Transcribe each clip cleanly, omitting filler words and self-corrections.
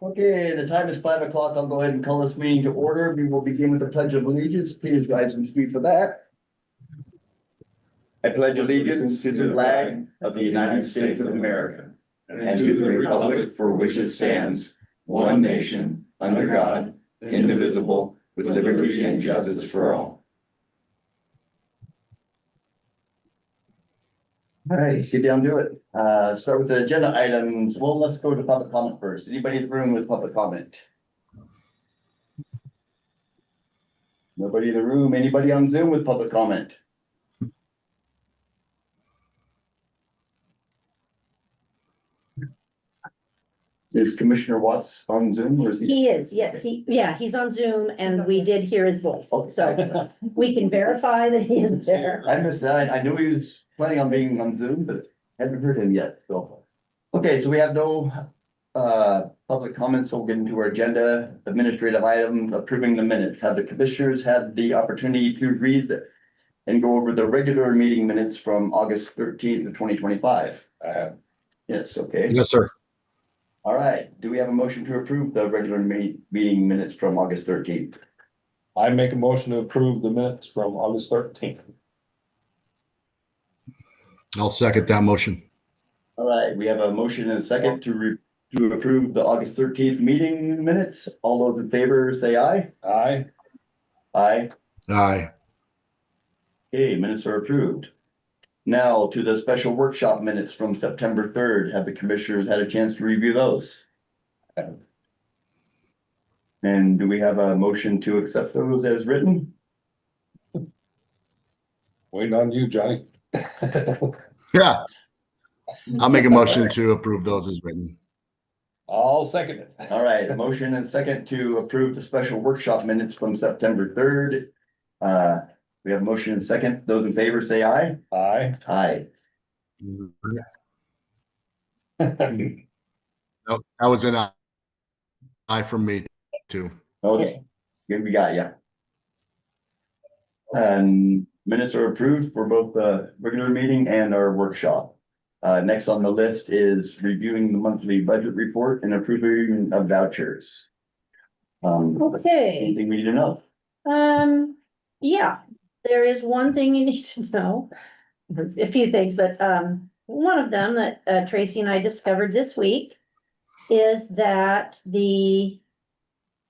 Okay, the time is 5 o'clock. I'll go ahead and call this meeting to order. We will begin with the Pledge of Allegiance. Please rise and speak for that. I pledge allegiance to the flag of the United States of America and to the republic for which it stands, one nation, under God, indivisible, with liberty and justice for all. All right, let's get down to it. Start with the agenda items. Well, let's go to public comment first. Anybody in the room with public comment? Nobody in the room. Anybody on Zoom with public comment? Is Commissioner Watts on Zoom or is he? He is, he's on Zoom and we did hear his voice, Oh. so we can verify that he is there. I missed that. I knew he was planning on being on Zoom, but haven't heard him yet, so. Okay, so we have no public comments, so we'll get into our agenda, administrative items, approving the minutes. Have the commissioners had the opportunity to read and go over the regular meeting minutes from August 13th of 2025? I have. Yes, okay. Yes, sir. All right. Do we have a motion to approve the regular meeting minutes from August 13th? I make a motion to approve the minutes from August 13th. I'll second that motion. All right, we have a motion and a second to approve the August 13th meeting minutes. All those in favor say aye. Aye. Aye. Aye. Okay, minutes are approved. Now to the special workshop minutes from September 3rd. Have the commissioners had a chance to review those? And do we have a motion to accept those as written? Waiting on you, Johnny. Yeah. I'll make a motion to approve those as written. I'll second it. All right, a motion and second to approve the special workshop minutes from September 3rd. We have a motion and second. Those in favor say aye. Aye. Aye. No, that was an aye from me too. Okay, good, we got ya. And minutes are approved for both the regular meeting and our workshop. Next on the list is reviewing the monthly budget report and approving of vouchers. Okay, Anything we need to know? yeah, there is one thing you need to know. A few things, but one of them that Tracy and I discovered this week is that the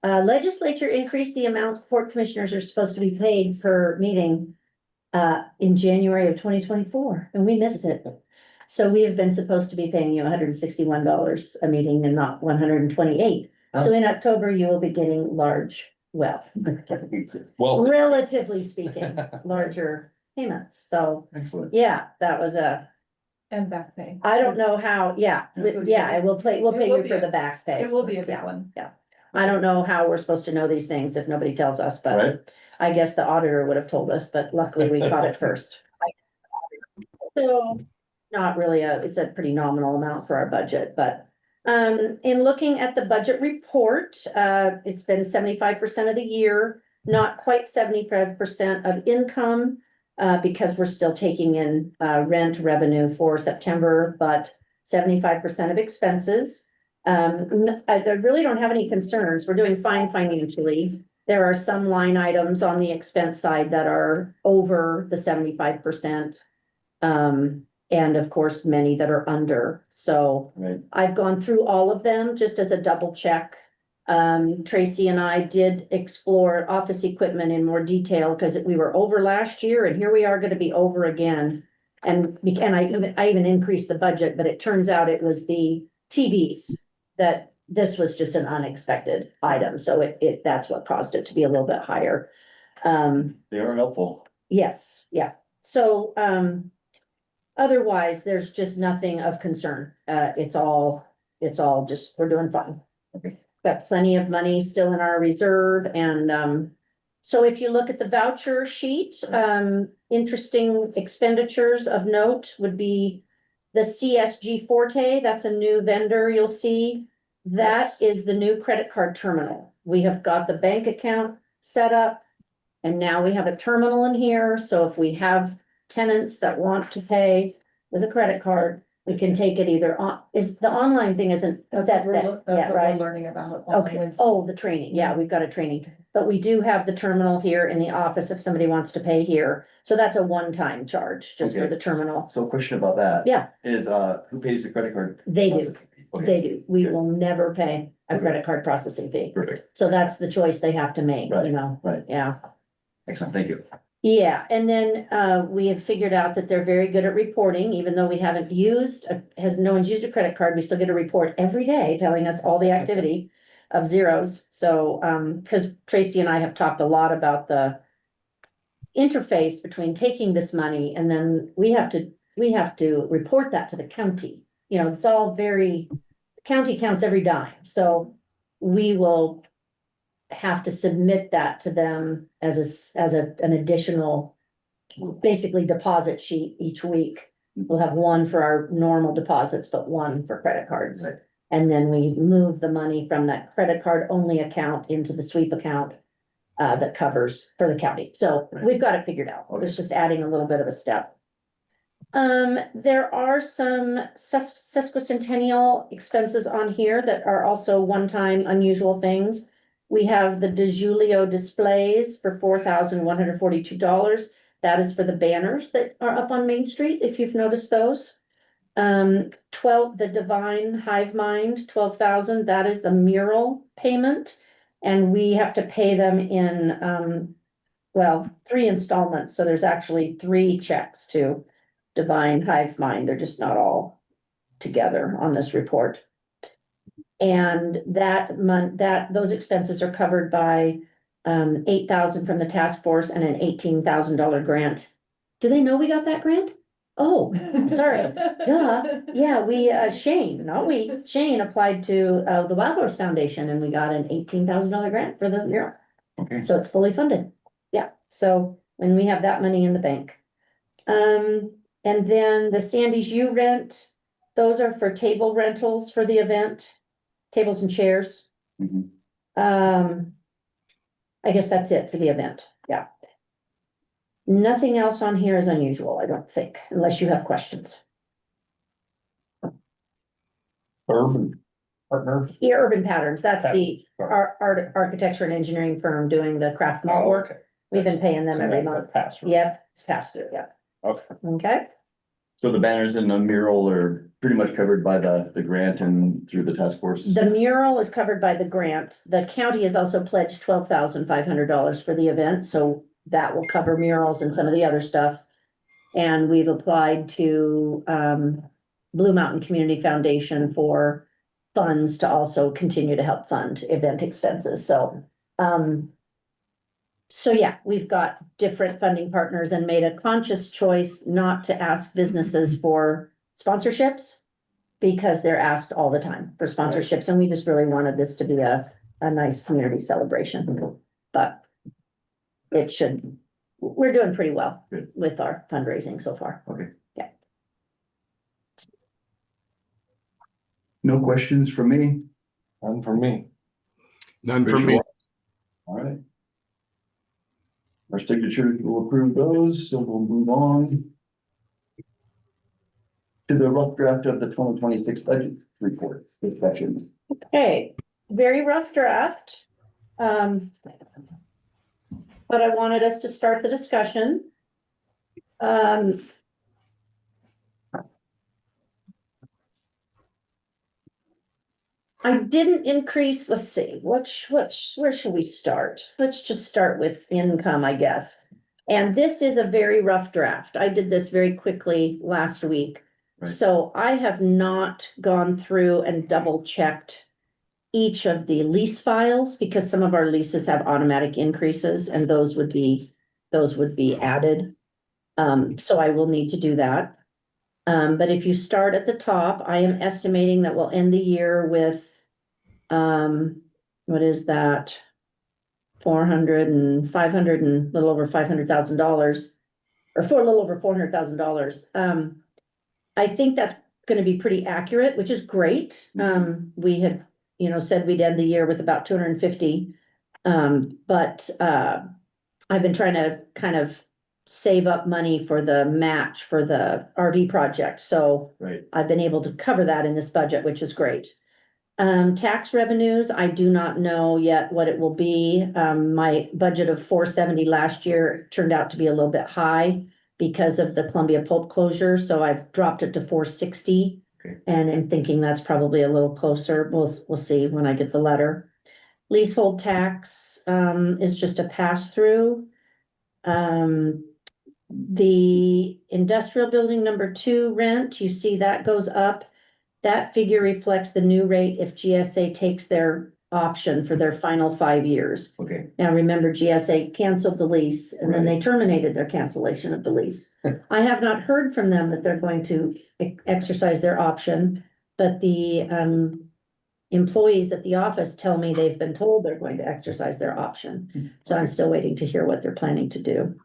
legislature increased the amount court commissioners are supposed to be paid per meeting in January of 2024, and we missed it. So we have been supposed to be paying you $161 a meeting and not 128. So in October, you will be getting well, Well, relatively speaking, larger payments. So, Excellent. yeah, that was And back pay. I don't know how, That's what yeah, we'll pay It will you be for a- the back pay. It will be a big Yeah. one. I don't know how we're supposed to know these things if nobody tells us, but Right, I guess the auditor would have told us, but luckily we caught it first. So, not really it's a pretty nominal amount for our budget, but in looking at the budget report, it's been 75% of the year, not quite 75% of income, because we're still taking in rent revenue for September, but 75% of expenses. I really don't have any concerns. We're doing fine financially. There are some line items on the expense side that are over the 75%. And of course, many that are under. So right. I've gone through all of them just as a double check. Tracy and I did explore office equipment in more detail because we were over last year and here we are going to be over again. And I even increased the budget, but it turns out it was the TVs that this was just an unexpected item. So that's what caused it to be a little bit higher. They are helpful. Yes, yeah. So, otherwise, there's just nothing of concern. It's all just, we're doing fine. Got plenty of money still in our reserve and, so if you look at the voucher sheet, interesting expenditures of note would be the CSG Forte. That's a new vendor you'll see. That is the new credit card terminal. We have got the bank account set up and now we have a terminal in here. So if we have tenants that want to pay with a credit card, We can take it either on, is the online thing isn't That's set what we're, that that's yet, what we're right? learning about. on Okay, Wednesday. oh, the training, yeah, we've got a training, but we do have the terminal here in the office if somebody wants to pay here. So that's a one-time charge, just for Okay. the terminal. So question about that. Yeah. Is, who pays the credit card? They do, Okay, they do. We good. will never pay a Okay. credit card processing fee. perfect, So that's the choice they have to make, you Right, know? right. Yeah. excellent, thank you. Yeah, and then we have figured out that they're very good at reporting, even though we haven't used, no one's used a credit card, we still get a report every day telling us all the activity of zeros. So, cause Tracy and I have talked a lot about the interface between taking this money and then we have to report that to the county. You know, it's all very, county counts every dime, so we will have to submit that to them as an additional, basically deposit sheet each week. We'll have one for our normal deposits, but one for credit cards. Right. And then we move the money from that credit card only account into the sweep account that covers for the county. So Right. we've got it figured out. Okay. It's just adding a little bit of a step. There are some sesquicentennial expenses on here that are also one-time unusual things. We have the DeJulio displays for $4,142. That is for the banners that are up on Main Street, if you've noticed those. 12, the Divine Hive Mind, 12,000, that is the mural payment. And we have to pay them in, 3 installments, so there's actually 3 checks to Divine Hive Mind, they're just not all together on this report. And those expenses are covered by 8,000 from the task force and an $18,000 grant. Do they know we got that grant? Oh, sorry, duh, yeah, Shane applied to the Wild Horse Foundation and we got an $18,000 grant for the mural. Okay. So it's fully funded, yeah, so when we have that money in the bank. And then the Sandy's U rent, those are for table rentals for the event, tables and chairs. Mhm. I guess that's it for the event, yeah. Nothing else on here is unusual, I don't think, unless you have questions. Urban Partners. Yeah, Urban Patterns, that's the Sorry. architecture and engineering firm doing the craft mall Oh, work. okay. We've been paying them every month. Pass. Yep, it's passed through, yeah. Okay. Okay, So the banners and the mural are pretty much covered by the grant and through the task force? the mural is covered by the grant. The county has also pledged $12,500 for the event, so that will cover murals and some of the other stuff. And we've applied to Blue Mountain Community Foundation for funds to also continue to help fund event expenses, so. So yeah, we've got different funding partners and made a conscious choice not to ask businesses for sponsorships. Because they're asked all the time for sponsorships, and we just really wanted this to be a nice community celebration, but. We're doing pretty well Good. with our fundraising so far. Okay. Yeah. No questions from me? None for me. None for me. All right. Our signatures will approve those, so we'll move on to the rough draft of the 2026 budget report discussion. Okay, very rough draft. But I wanted us to start the discussion. I didn't increase, let's see, where should we start? Let's just start with income, I guess. And this is a very rough draft. I did this very quickly last week. Right. So I have not gone through and double checked each of the lease files because some of our leases have automatic increases and those would be added. So I will need to do that. But if you start at the top, I am estimating that we'll end the year with, what is that? 400 and 500 and little over $500,000 or a little over $400,000. I think that's gonna be pretty accurate, which is great. We had, said we'd end the year with about 250. But I've been trying to kind of save up money for the match for the RV project, so Right. I've been able to cover that in this budget, which is great. Tax revenues, I do not know yet what it will be. My budget of 470 last year turned out to be a little bit high because of the Columbia pulp closure, so I've dropped it to 460. Okay. And I'm thinking that's probably a little closer. We'll see when I get the letter. Leasehold tax, is just a pass-through. The industrial building number 2 rent, you see that goes up. That figure reflects the new rate if GSA takes their option for their final 5 years. Okay, Now, remember, GSA canceled the lease and then they terminated their cancellation of the lease. I have not heard from them that they're going to exercise their option, but the employees at the office tell me they've been told they're going to exercise their option. So I'm still waiting to hear what they're planning to do.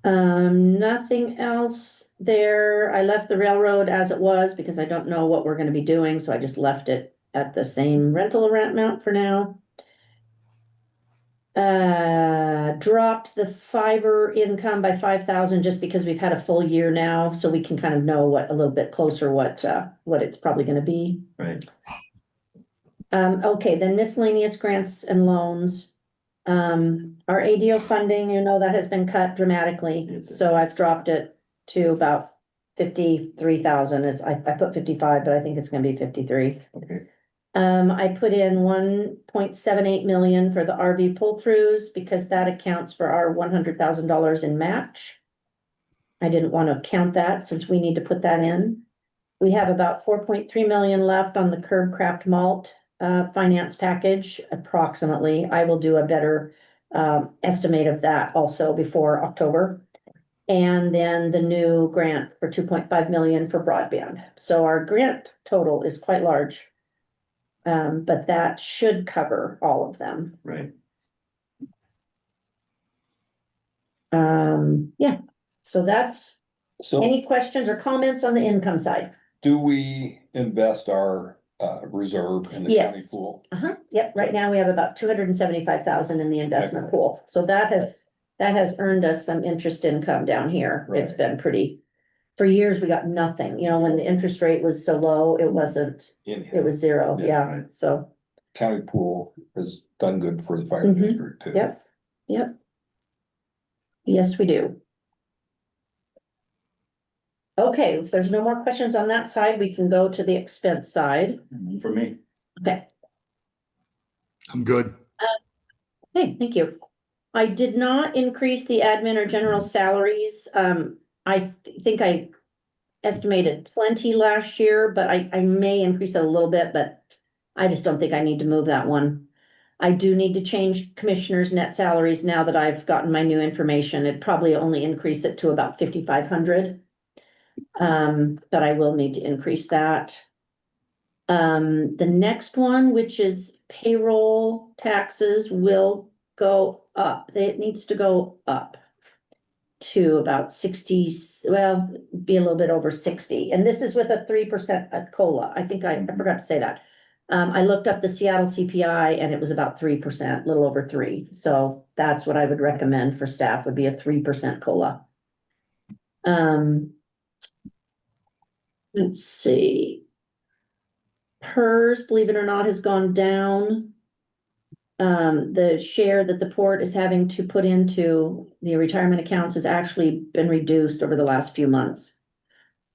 Nothing else there. I left the railroad as it was because I don't know what we're gonna be doing, so I just left it at the same rental amount for now. Dropped the fiber income by 5,000 just because we've had a full year now, so we can kind of know what, a little bit closer what it's probably gonna be. right. Okay, then miscellaneous grants and loans. Our ADO funding, you know, that has been cut dramatically, Yes. so I've dropped it to about 53,000. I put 55, but I think it's gonna be 53. Okay, I put in 1.78 million for the RV pull-throughs because that accounts for our $100,000 in match. I didn't want to count that since we need to put that in. We have about 4.3 million left on the Curb Craft Malt finance package, approximately. I will do a better estimate of that also before October. And then the new grant for 2.5 million for broadband. So our grant total is quite large. But that should cover all of them. right. Yeah, so that's, So any questions or comments on the income side? do we invest our reserve in the Yes. county pool? Yep, right now we have about 275,000 in the investment pool, so that has earned us some interest income down here. It's Right. been pretty, for years, we got nothing, you know, when the interest rate was so low, it wasn't, it was zero, Yeah, yeah, right. so, County pool has done good for the fire Mhm. district too. yep. Yes, we do. Okay, if there's no more questions on that side, we can go to the expense side. For me, Okay, I'm good. hey, thank you. I did not increase the admin or general salaries. I think I estimated plenty last year, but I may increase it a little bit, but I just don't think I need to move that one. I do need to change commissioners' net salaries now that I've gotten my new information. It'd probably only increase it to about 5,500. But I will need to increase that. The next one, which is payroll taxes, will go up. It needs to go up to about 60, well, be a little bit over 60. And this is with a 3% COLA. I think I forgot to say that. I looked up the Seattle CPI and it was about 3%, a little over 3. So that's what I would recommend for staff, would be a 3% COLA. Let's see. PERS, believe it or not, has gone down. The share that the port is having to put into the retirement accounts has actually been reduced over the last few months.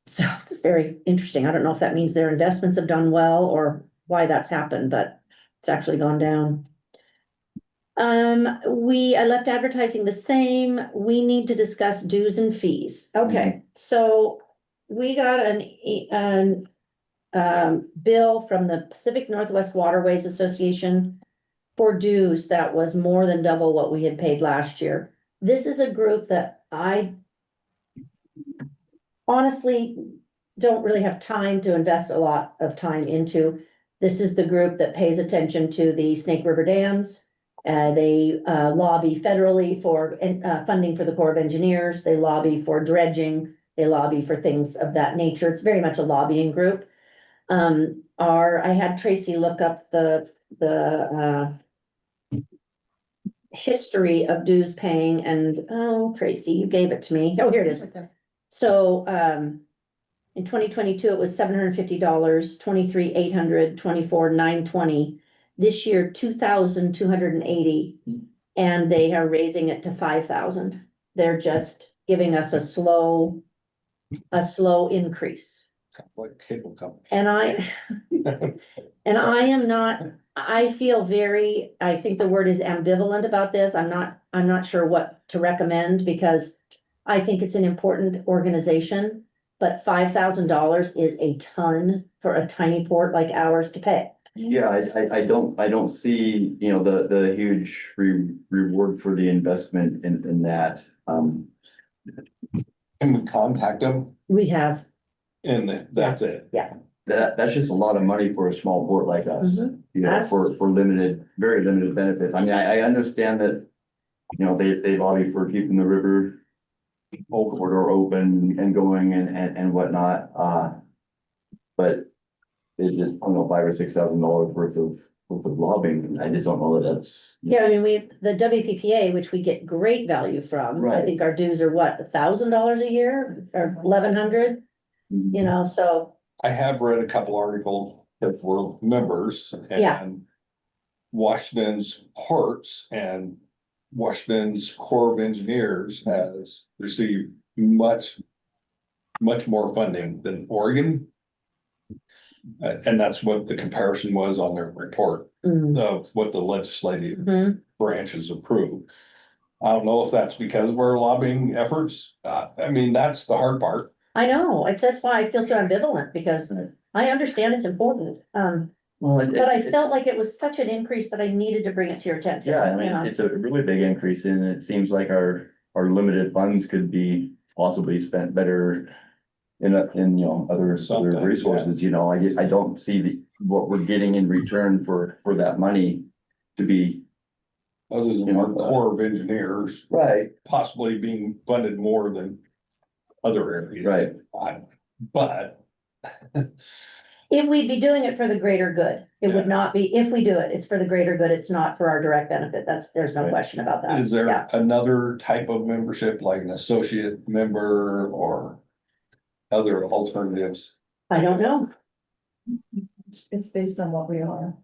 So it's very interesting. I don't know if that means their investments have done well or why that's happened, but it's actually gone down. I left advertising the same. We need to discuss dues and fees. Okay, so we got an bill from the Pacific Northwest Waterways Association for dues that was more than double what we had paid last year. This is a group that I honestly don't really have time to invest a lot of time into. This is the group that pays attention to the Snake River dams. They lobby federally for funding for the Corps of Engineers. They lobby for dredging. They lobby for things of that nature. It's very much a lobbying group. I had Tracy look up the history of dues paying and, oh, Tracy, you gave it to me. Oh, here it is. So, in 2022, it was $750, 23, 800, 24, 920. This year, 2,280, and they are raising it to 5,000. They're just giving us a slow increase. Like cable company. And I am not, I feel very, I think the word is ambivalent about this. I'm not sure what to recommend because I think it's an important organization, but $5,000 is a ton for a tiny port like ours to pay. Yeah, I don't see, you know, the huge reward for the investment in that. Can we contact them We have, and that's it? That's just a lot of money for a small port like us, Mhm. you know, for limited, very limited benefits. I mean, I understand that, you know, they lobby for keeping the river corridor open and going and whatnot, but it's just, I don't know, $5,000 or $6,000 worth of lobbying. I just don't know that that's. yeah, I mean, the WPPA, which we get great value from, I Right. think our dues are what, $1,000 a year or 1,100, you know, so. I have read a couple articles that were members Yeah. and Washington's ports and Washington's Corps of Engineers has received much more funding than Oregon. And that's what the comparison was on their report of what the legislative Mhm. branches approved. I don't know if that's because of our lobbying efforts. I mean, that's the hard part. I know, that's why I feel so ambivalent, because I understand it's important, but I felt like it was such an increase that I needed to bring it to your attention. Yeah, I you mean, know? it's a really big increase and it seems like our limited funds could be possibly spent better in, you know, other Something, yeah. resources, you know, I don't see what we're getting in return for that money to be. Other than our Corps of Engineers Right. possibly being funded more than other areas. Right. But If we'd be doing it for the greater good, it would not be, if we do it, it's for the greater good, it's not for our direct benefit, there's no Right. question about that. is Yeah. there another type of membership, like an associate member or other alternatives? I don't know, It's based on what we are.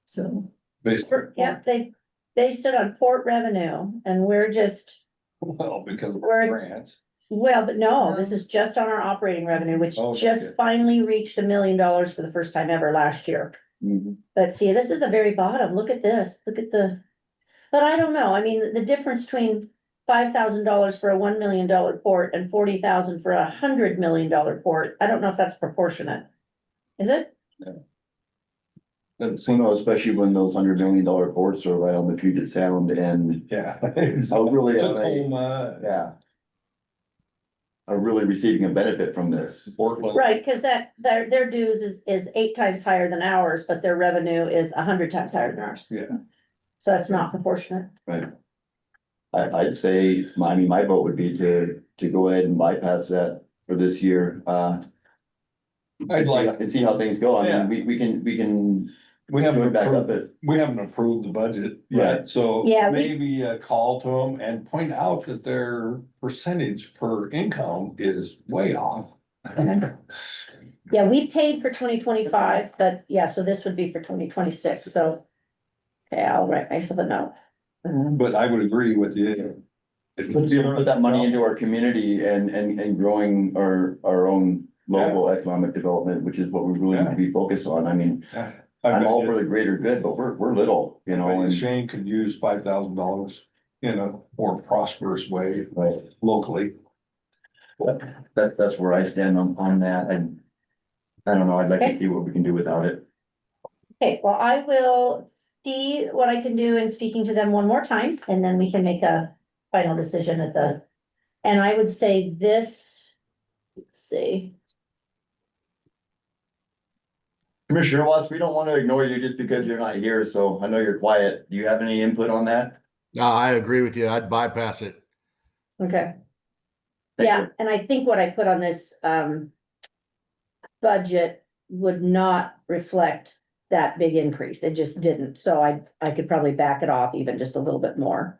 So, Based, yeah, they based it on port revenue, and we're just, well, because of We're- grants. well, but no, this No. is just on our operating revenue, which Oh, just okay. finally reached $1 million for the first time ever last year. Mhm. But see, this is the very bottom, look at this, look at but I don't know, I mean, the difference between $5,000 for a $1 million port and 40,000 for a $100 million port, I don't know if that's proportionate. Is it? Doesn't You seem, know, especially when those $100 million ports are right on the Puget Sound and yeah. So really, Tacoma, yeah. Are really receiving a benefit from this. Portland. Right, cause their dues is 8 times higher than ours, but their revenue is 100 times higher than ours. Yeah. So that's not proportionate. Right. I'd say, my vote would be to go ahead and bypass that for this year, I'd like, and see how things go. I Yeah. mean, we can we go haven't back up approved, it. we haven't approved the budget Right. yet, so Yeah, maybe a call to them and point out that their percentage per income is way off. Yeah, we paid for 2025, but yeah, so this would be for 2026, so. Okay, I'll write myself a note. But I would agree with you. If Let's be able to put that money into our community and growing our own local economic development, which is what we really need to be focused on. I mean, I'm all for the greater good, but we're little, you know, and. Shane could use $5,000 in a more prosperous way Right. locally. That's where I stand on that. I don't know. I'd like Okay. to see what we can do without it. Okay, well, I will see what I can do in speaking to them one more time, and then we can make a final decision and I would say this, let's see. Commissioner Watts, we don't want to ignore you just because you're not here, so I know you're quiet. Do you have any input on that? No, I agree with you. I'd bypass it. Okay. Thank Yeah, you. and I think what I put on this, budget would not reflect that big increase. It just didn't. So I could probably back it off even just a little bit more.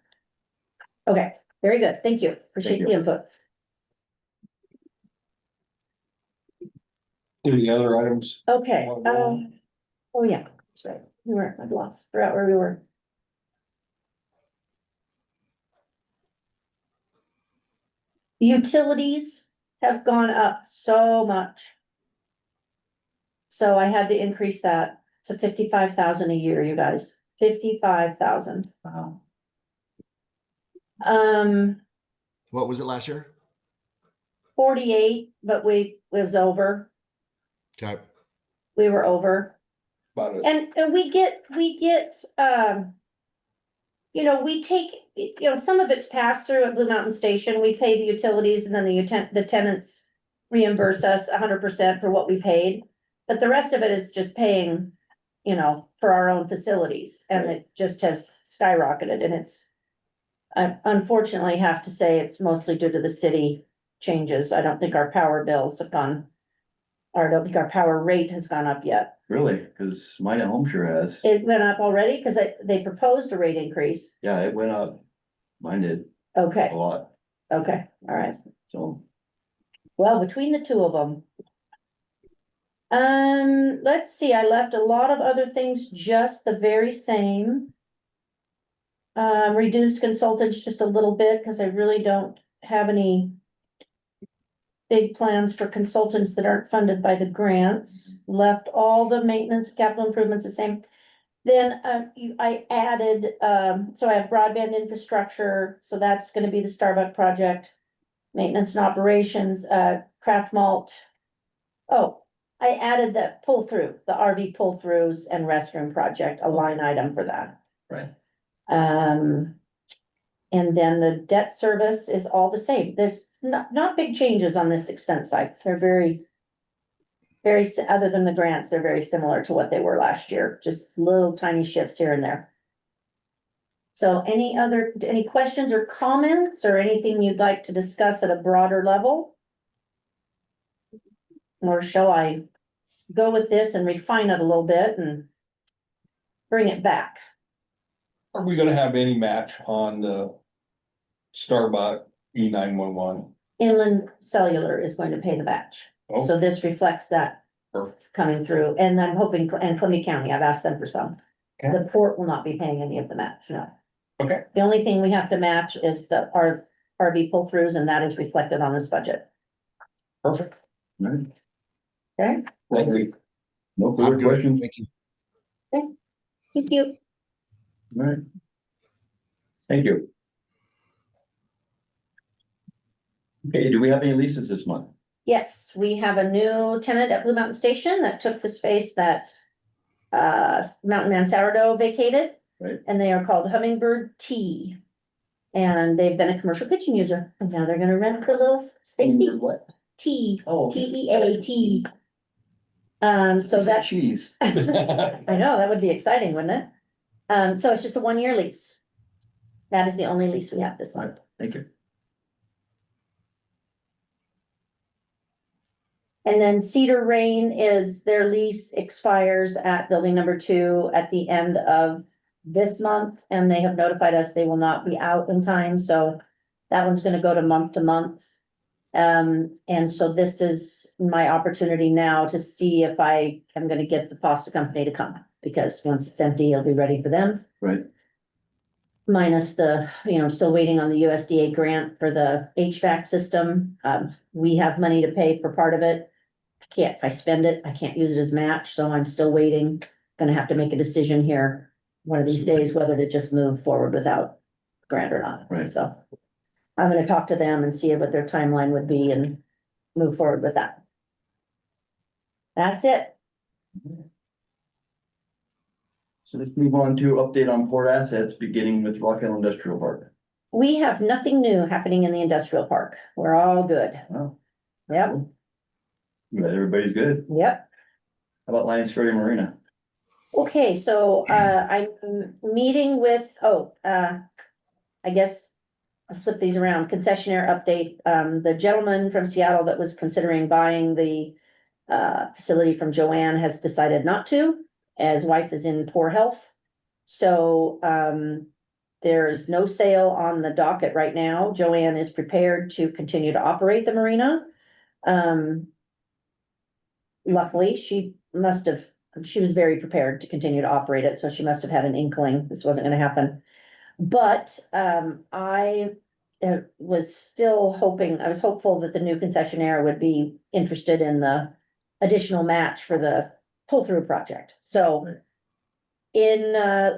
Okay, very good. Thank you. Appreciate Thank the input. Any other items? Okay, oh yeah, that's right. We were, I've lost, forgot where we were. Utilities have gone up so much. So I had to increase that to 55,000 a year, you guys, 55,000. Wow. What was it last year? 48, but it was over. Okay. We were over. About it. And we get, you know, we take, you know, some of it's passed through at Blue Mountain Station. We pay the utilities and then the tenants reimburse us 100% for what we paid. But the rest of it is just paying, you know, for our own facilities, and it just has skyrocketed, and I unfortunately have to say it's mostly due to the city changes. I don't think our power bills have gone, or I don't think our power rate has gone up yet. Really? Cause mine at home sure has. It went up already, because they proposed a rate increase. Yeah, it went up. Mine did Okay, a lot, okay, all right. so. Well, between the two of them. Let's see, I left a lot of other things just the very same. Reduced consultants just a little bit, because I really don't have any big plans for consultants that aren't funded by the grants. Left all the maintenance, capital improvements the same. Then, I added, so I have broadband infrastructure, so that's gonna be the Starbucks project. Maintenance and operations, craft malt. Oh, I added the pull-through, the RV pull-throughs and restroom project, a line item for that. Right. And then the debt service is all the same. There's not big changes on this expense side. They're very, other than the grants, they're very similar to what they were last year, just little tiny shifts here and there. So any questions or comments or anything you'd like to discuss at a broader level? Or shall I go with this and refine it a little bit and bring it back? Are we gonna have any match on the Starbucks E911? Inland Cellular is going to pay the batch. Oh, So this reflects that perfect. coming through, and I'm hoping, and Columbia County, I've asked them for some. Okay. The port will not be paying any of the match, no. Okay. The only thing we have to match is our RV pull-throughs, and that is reflected on this budget. Perfect. Right. Okay, Lovely. No I'm further good. questions? Thank you. thank you. Right. Thank you. Okay, do we have any leases this month? Yes, we have a new tenant at Blue Mountain Station that took the space that Mountain Man Sourdough vacated. Right. And they are called Hummingbird Tea. And they've been a commercial kitchen user, and now they're gonna rent the little space What? tea, Oh. okay. TEA. So Is that, cheese. I know, that would be exciting, wouldn't it? So it's just a 1-year lease. That is the only lease we have this month. Thank you. And then Cedar Rain is, their lease expires at building number 2 at the end of this month, and they have notified us they will not be out in time, so that one's gonna go to month. And so this is my opportunity now to see if I am gonna get the pasta company to come, because once it's empty, it'll be ready for them. Right. Minus the, still waiting on the USDA grant for the HVAC system. We have money to pay for part of it. If I spend it, I can't use it as match, so I'm still waiting. Gonna have to make a decision here one of these days, whether to just move forward without grant or not. Right. So I'm gonna talk to them and see what their timeline would be and move forward with that. That's it. So let's move on to update on port assets, beginning with Rock Hill Industrial Park. We have nothing new happening in the industrial park. We're all good. Oh, Yep, but everybody's good. yep. How about Lions Ferry Marina? Okay, so, I'm meeting with, I guess I'll flip these around, concessionaire update. The gentleman from Seattle that was considering buying the facility from Joanne has decided not to. as wife is in poor health. So, there's no sale on the docket right now. Joanne is prepared to continue to operate the marina. Luckily, she was very prepared to continue to operate it, so she must have had an inkling this wasn't gonna happen. But, I was still hoping, I was hopeful that the new concessionaire would be interested in the additional match for the pull-through project. So in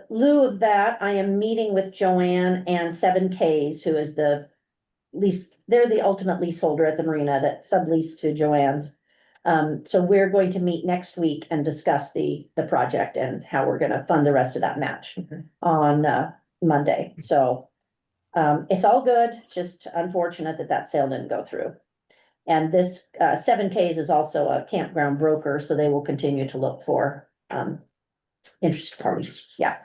lieu of that, I am meeting with Joanne and 7Ks, who is the they're the ultimate leaseholder at the marina that subleased to Joanne's. So we're going to meet next week and discuss the project and how we're gonna fund the rest of that match on Monday. So it's all good, just unfortunate that that sale didn't go through. And this 7Ks is also a campground broker, so they will continue to look for interested parties, yeah.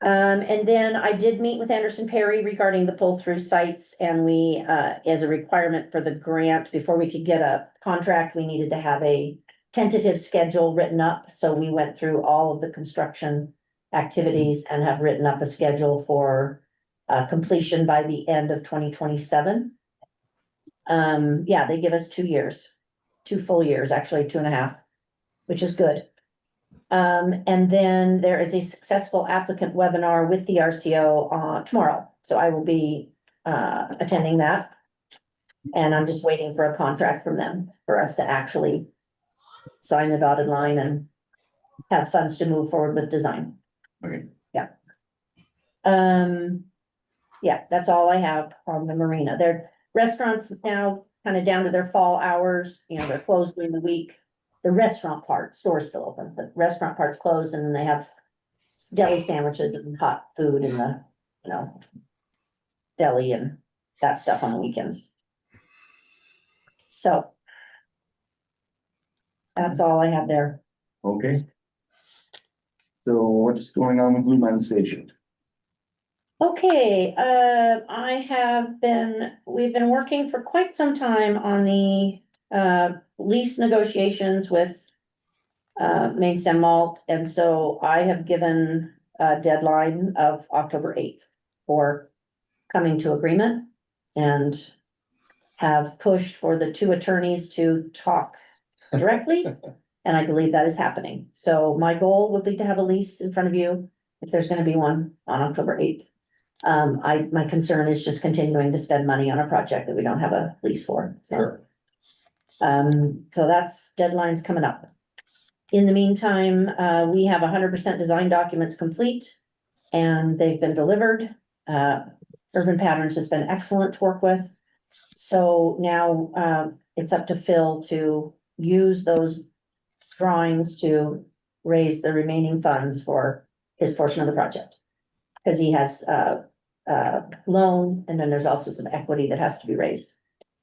And then I did meet with Anderson Perry regarding the pull-through sites, and we, as a requirement for the grant, before we could get a contract, we needed to have a tentative schedule written up, so we went through all of the construction activities and have written up a schedule for completion by the end of 2027. Yeah, they give us 2 years, 2 full years, actually 2.5, which is good. And then there is a successful applicant webinar with the RCO tomorrow, so I will be attending that. And I'm just waiting for a contract from them for us to actually sign the dotted line and have funds to move forward with design. Okay. Yeah. Yeah, that's all I have on the marina. Their restaurants now kind of down to their fall hours, you know, they're closed during the week. The restaurant part, store's still open, the restaurant part's closed, and then they have deli sandwiches and hot food in the, you know, deli and that stuff on the weekends. So that's all I have there. Okay. So what's going on with Blue Mountain Station? Okay, we've been working for quite some time on the lease negotiations with Main Stem Malt, and so I have given a deadline of October 8th for coming to agreement, and have pushed for the 2 attorneys to talk directly, and I believe that is happening. So my goal would be to have a lease in front of you, if there's gonna be one, on October 8th. My concern is just continuing to spend money on a project that we don't have a lease for, so. Sure. So that's deadlines coming up. In the meantime, we have 100% design documents complete, and they've been delivered. Urban Patterns has been excellent to work with. So now, it's up to Phil to use those drawings to raise the remaining funds for his portion of the project. Cause he has loan, and then there's also some equity that has to be raised.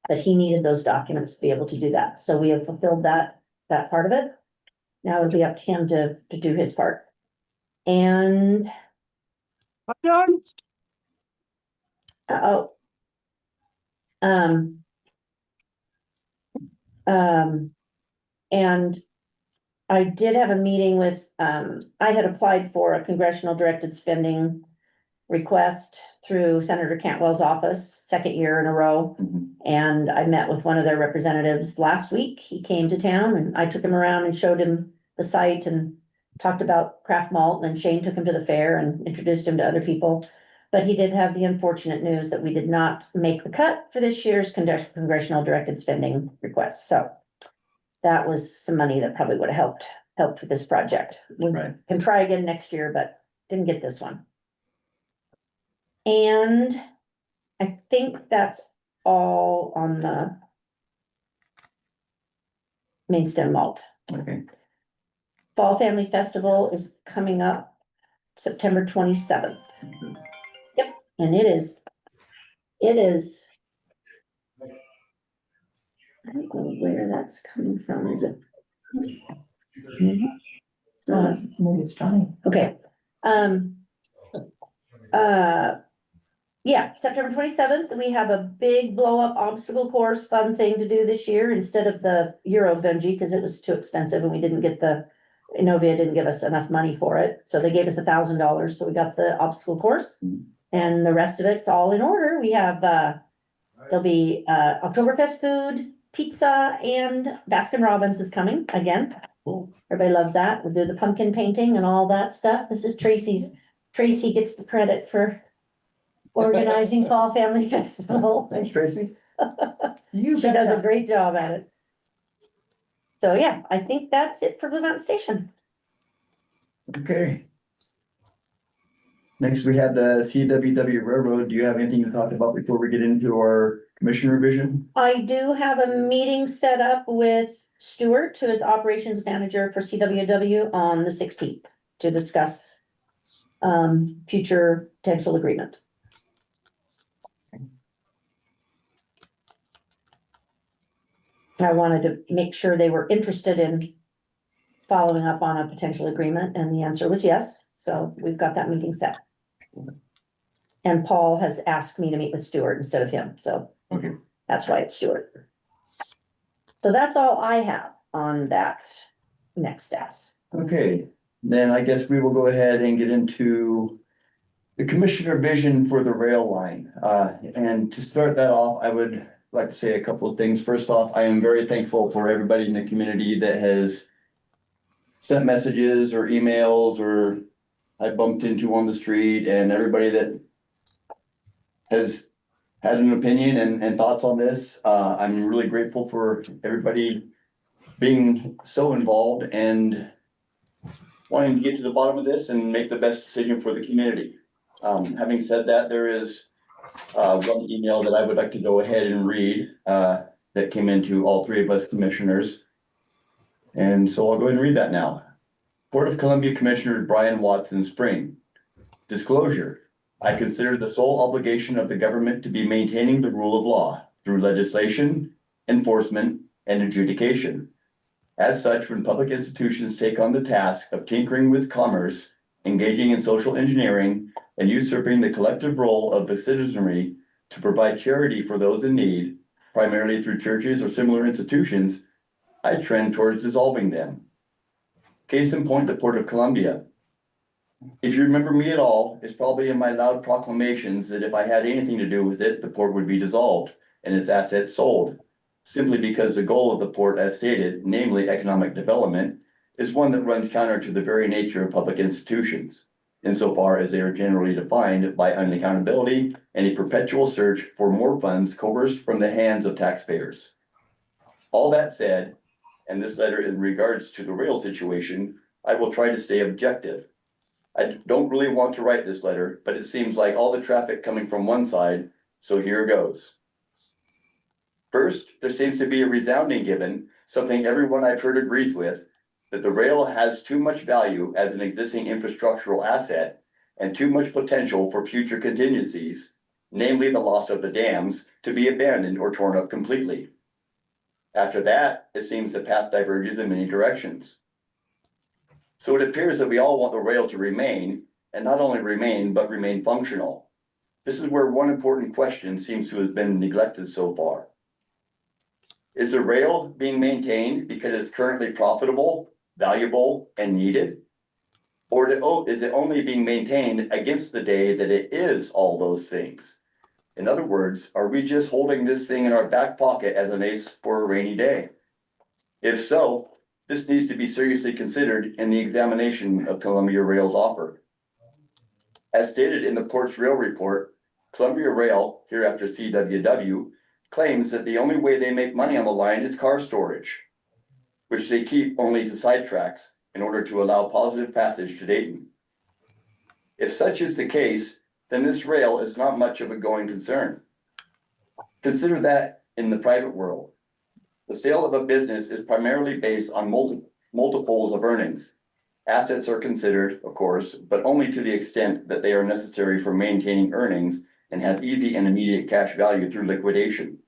But he needed those documents to be able to do that, so we have fulfilled that part of it. Now it'll be up to him to do his part. And. Uh-oh. And I did have a meeting with, I had applied for a congressional directed spending request through Senator Cantwell's office, 2nd year in a row. Mhm. And I met with one of their representatives last week. He came to town, and I took him around and showed him the site and talked about craft malt, and then Shane took him to the fair and introduced him to other people. But he did have the unfortunate news that we did not make the cut for this year's congressional directed spending request, so that was some money that probably would have helped with this project. We Right. can try again next year, but didn't get this one. And I think that's all on the Main Stem Malt. Okay. Fall Family Festival is coming up September 27th. Yep, and it is. I don't know where that's coming from, is it? Maybe it's Johnny. Okay, yeah, September 27th, we have a big blow up obstacle course fun thing to do this year instead of the Euro bungee, because it was too expensive and we didn't get the Innovia didn't give us enough money for it, so they gave us $1,000, so we got the obstacle course. And the rest of it's all in order. We have, there'll be, Oktoberfest food, pizza, and Baskin Robbins is coming again. Everybody loves that. We'll do the pumpkin painting and all that stuff. This is Tracy gets the credit for organizing Fall Family Festival. Thanks, Tracy. You She does a betcha. great job at it. So yeah, I think that's it for Blue Mountain Station. Okay. Next, we have the CWW Railroad. Do you have anything to talk about before we get into our commission revision? I do have a meeting set up with Stuart, who is operations manager for CWW, on the 16th to discuss future potential agreement. I wanted to make sure they were interested in following up on a potential agreement, and the answer was yes, so we've got that meeting set. And Paul has asked me to meet with Stuart instead of him, so Okay. that's why it's Stuart. So that's all I have on that next steps. Okay, then I guess we will go ahead and get into the commissioner vision for the rail line. And to start that off, I would like to say a couple of things. First off, I am very thankful for everybody in the community that has sent messages or emails or I bumped into on the street, and everybody that has had an opinion and thoughts on this. I'm really grateful for everybody being so involved and wanting to get to the bottom of this and make the best decision for the community. Having said that, there is one email that I would like to go ahead and read that came into all three of us commissioners. And so I'll go ahead and read that now. Port of Columbia Commissioner Brian Watson Spring. Disclosure. I consider the sole obligation of the government to be maintaining the rule of law through legislation, enforcement, and adjudication. As such, when public institutions take on the task of tinkering with commerce, engaging in social engineering, and usurping the collective role of the citizenry to provide charity for those in need, primarily through churches or similar institutions, I trend towards dissolving them. Case in point, the Port of Columbia. If you remember me at all, it's probably in my loud proclamations that if I had anything to do with it, the port would be dissolved and its assets sold, simply because the goal of the port, as stated, namely economic development, is one that runs counter to the very nature of public institutions, insofar as they are generally defined by unaccountability and a perpetual search for more funds coerced from the hands of taxpayers. All that said, and this letter in regards to the rail situation, I will try to stay objective. I don't really want to write this letter, but it seems like all the traffic coming from one side, so here goes. First, there seems to be a resounding given, something everyone I've heard agrees with, that the rail has too much value as an existing infrastructural asset and too much potential for future contingencies, namely the loss of the dams, to be abandoned or torn up completely. After that, it seems the path diverges in many directions. So it appears that we all want the rail to remain, and not only remain, but remain functional. This is where one important question seems to have been neglected so far. Is the rail being maintained because it's currently profitable, valuable, and needed? Or is it only being maintained against the day that it is all those things? In other words, are we just holding this thing in our back pocket as an ace for a rainy day? If so, this needs to be seriously considered in the examination of Columbia Rail's offer. As stated in the Port's Rail Report, Columbia Rail, hereafter CWW, claims that the only way they make money on the line is car storage, which they keep only to sidetracks in order to allow positive passage to Dayton. If such is the case, then this rail is not much of a going concern. Consider that in the private world. The sale of a business is primarily based on multiples of earnings. Assets are considered, of course, but only to the extent that they are necessary for maintaining earnings and have easy and immediate cash value through liquidation.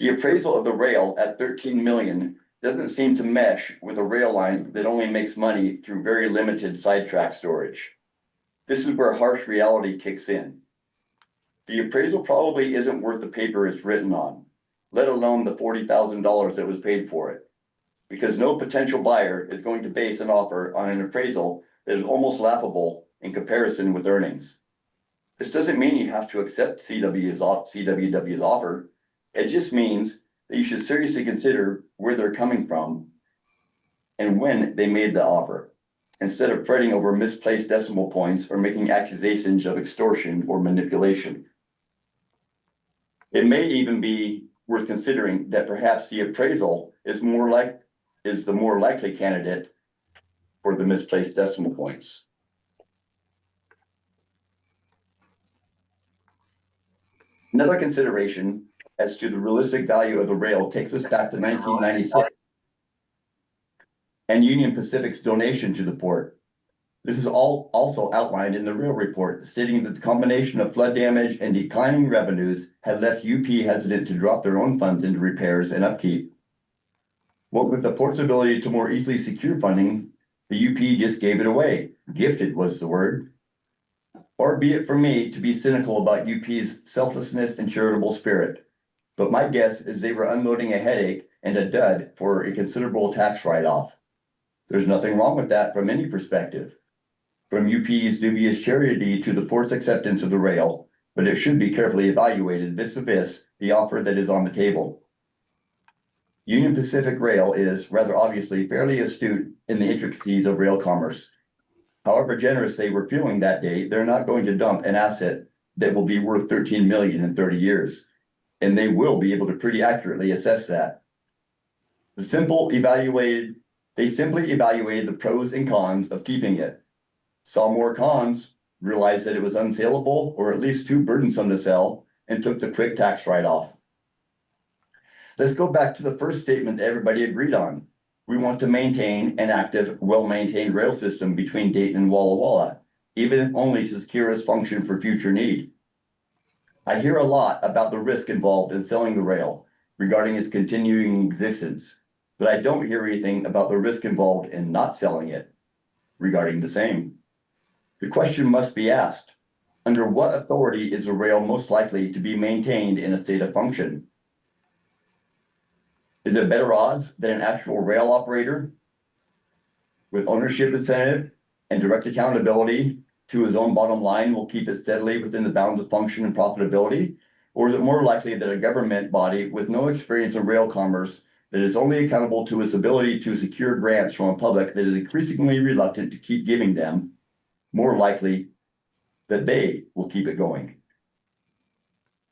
The appraisal of the rail at 13 million doesn't seem to mesh with a rail line that only makes money through very limited sidetrack storage. This is where harsh reality kicks in. The appraisal probably isn't worth the paper it's written on, let alone the $40,000 that was paid for it. because no potential buyer is going to base an offer on an appraisal that is almost laughable in comparison with earnings. This doesn't mean you have to accept CWW's offer. It just means that you should seriously consider where they're coming from and when they made the offer, instead of fretting over misplaced decimal points or making accusations of extortion or manipulation. It may even be worth considering that perhaps the appraisal is the more likely candidate for the misplaced decimal points. Another consideration as to the realistic value of the rail takes us back to 1996 and Union Pacific's donation to the port. This is all also outlined in the rail report, stating that the combination of flood damage and declining revenues had left UP hesitant to drop their own funds into repairs and upkeep. What with the port's ability to more easily secure funding, the UP just gave it away. Gifted was the word. Or be it for me to be cynical about UP's selflessness and charitable spirit. But my guess is they were unloading a headache and a dud for a considerable tax write-off. There's nothing wrong with that from any perspective. From UP's dubious charity to the port's acceptance of the rail, but it should be carefully evaluated vis-a-vis the offer that is on the table. Union Pacific Rail is rather obviously fairly astute in the intricacies of rail commerce. However generous they were feeling that day, they're not going to dump an asset that will be worth 13 million in 30 years. And they will be able to pretty accurately assess that. They simply evaluated the pros and cons of keeping it. Saw more cons, realized that it was unsaleable or at least too burdensome to sell, and took the quick tax write-off. Let's go back to the first statement that everybody agreed on. We want to maintain an active, well-maintained rail system between Dayton and Walla Walla, even if only to secure its function for future need. I hear a lot about the risk involved in selling the rail regarding its continuing existence, but I don't hear anything about the risk involved in not selling it regarding the same. The question must be asked, under what authority is the rail most likely to be maintained in a state of function? Is it better odds than an actual rail operator with ownership incentive and direct accountability to his own bottom line will keep it steadily within the bounds of function and profitability? Or is it more likely that a government body with no experience in rail commerce that is only accountable to its ability to secure grants from a public that is increasingly reluctant to keep giving them, more likely that they will keep it going?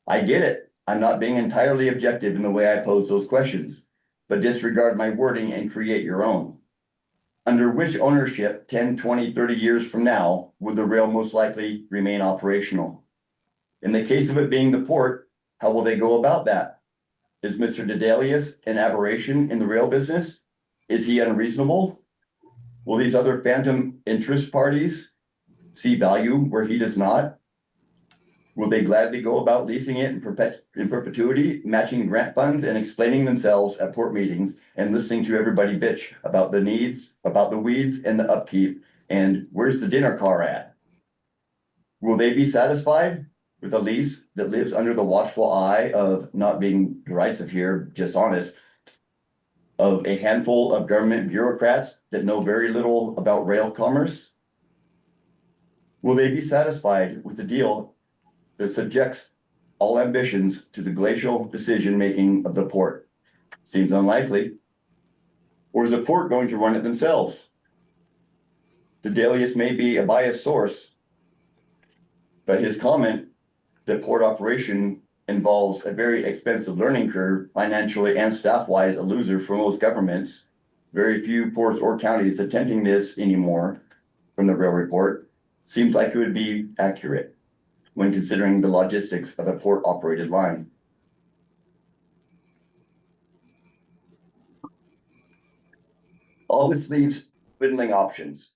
I get it. I'm not being entirely objective in the way I pose those questions, but disregard my wording and create your own. Under which ownership 10, 20, 30 years from now would the rail most likely remain operational? In the case of it being the port, how will they go about that? Is Mr. Dedalius an aberration in the rail business? Is he unreasonable? Will these other phantom interest parties see value where he does not? Will they gladly go about leasing it in perpetuity, matching grant funds and explaining themselves at port meetings and listening to everybody bitch about the needs, about the weeds and the upkeep, and where's the dinner car at? Will they be satisfied with a lease that lives under the watchful eye of, not being derisive here, just honest, of a handful of government bureaucrats that know very little about rail commerce? Will they be satisfied with the deal that subjects all ambitions to the glacial decision-making of the port? Seems unlikely. Or is the port going to run it themselves? Dedalius may be a biased source, but his comment that port operation involves a very expensive learning curve, financially and staff-wise a loser for most governments, very few ports or counties attempting this anymore from the rail report, seems like it would be accurate when considering the logistics of a port-operated line. All this leaves fiddling options.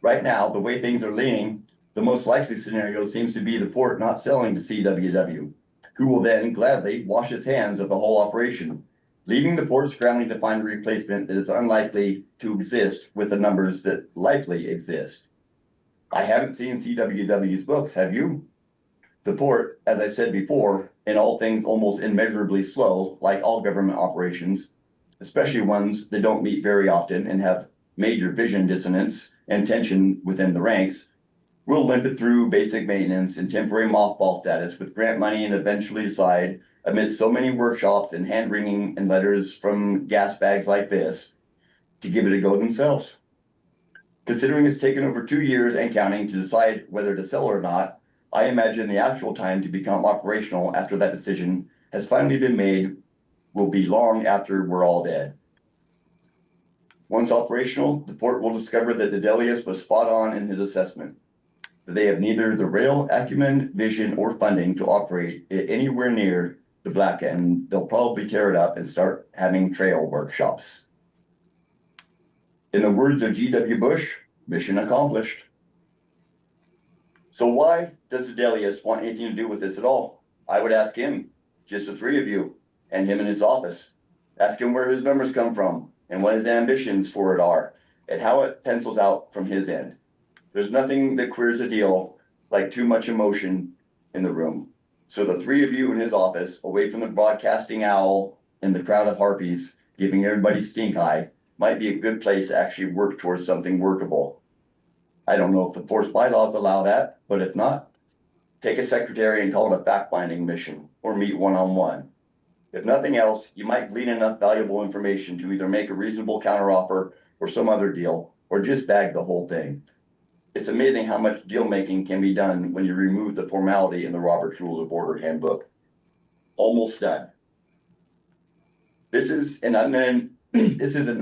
Right now, the way things are leaning, the most likely scenario seems to be the port not selling to CWW, who will then gladly wash its hands of the whole operation, leaving the port scrambling to find a replacement that is unlikely to exist with the numbers that likely exist. I haven't seen CWW's books, have you? The port, as I said before, in all things almost immeasurably slow, like all government operations, especially ones that don't meet very often and have major vision dissonance and tension within the ranks, we'll limp it through basic maintenance and temporary mothball status with grant money and eventually decide, amid so many workshops and hand wringing and letters from gas bags like this, to give it a go themselves. Considering it's taken over 2 years and counting to decide whether to sell or not, I imagine the actual time to become operational after that decision has finally been made will be long after we're all dead. Once operational, the port will discover that Dedelius was spot on in his assessment, that they have neither the rail acumen, vision, or funding to operate it anywhere near the Black, and they'll probably tear it up and start having trail workshops. In the words of G.W. Bush, mission accomplished. So why does Dedelius want anything to do with this at all? I would ask him, just the three of you, and him in his office. Ask him where his numbers come from and what his ambitions for it are and how it pencils out from his end. There's nothing that queers a deal like too much emotion in the room. So the three of you in his office, away from the broadcasting owl and the crowd of harpies giving everybody stink eye, might be a good place to actually work towards something workable. I don't know if the port's bylaws allow that, but if not, take a secretary and call it a fact-finding mission or meet one-on-one. If nothing else, you might glean enough valuable information to either make a reasonable counteroffer or some other deal, or just bag the whole thing. It's amazing how much deal making can be done when you remove the formality in the Robert's Rules of Order handbook. Almost done. This is an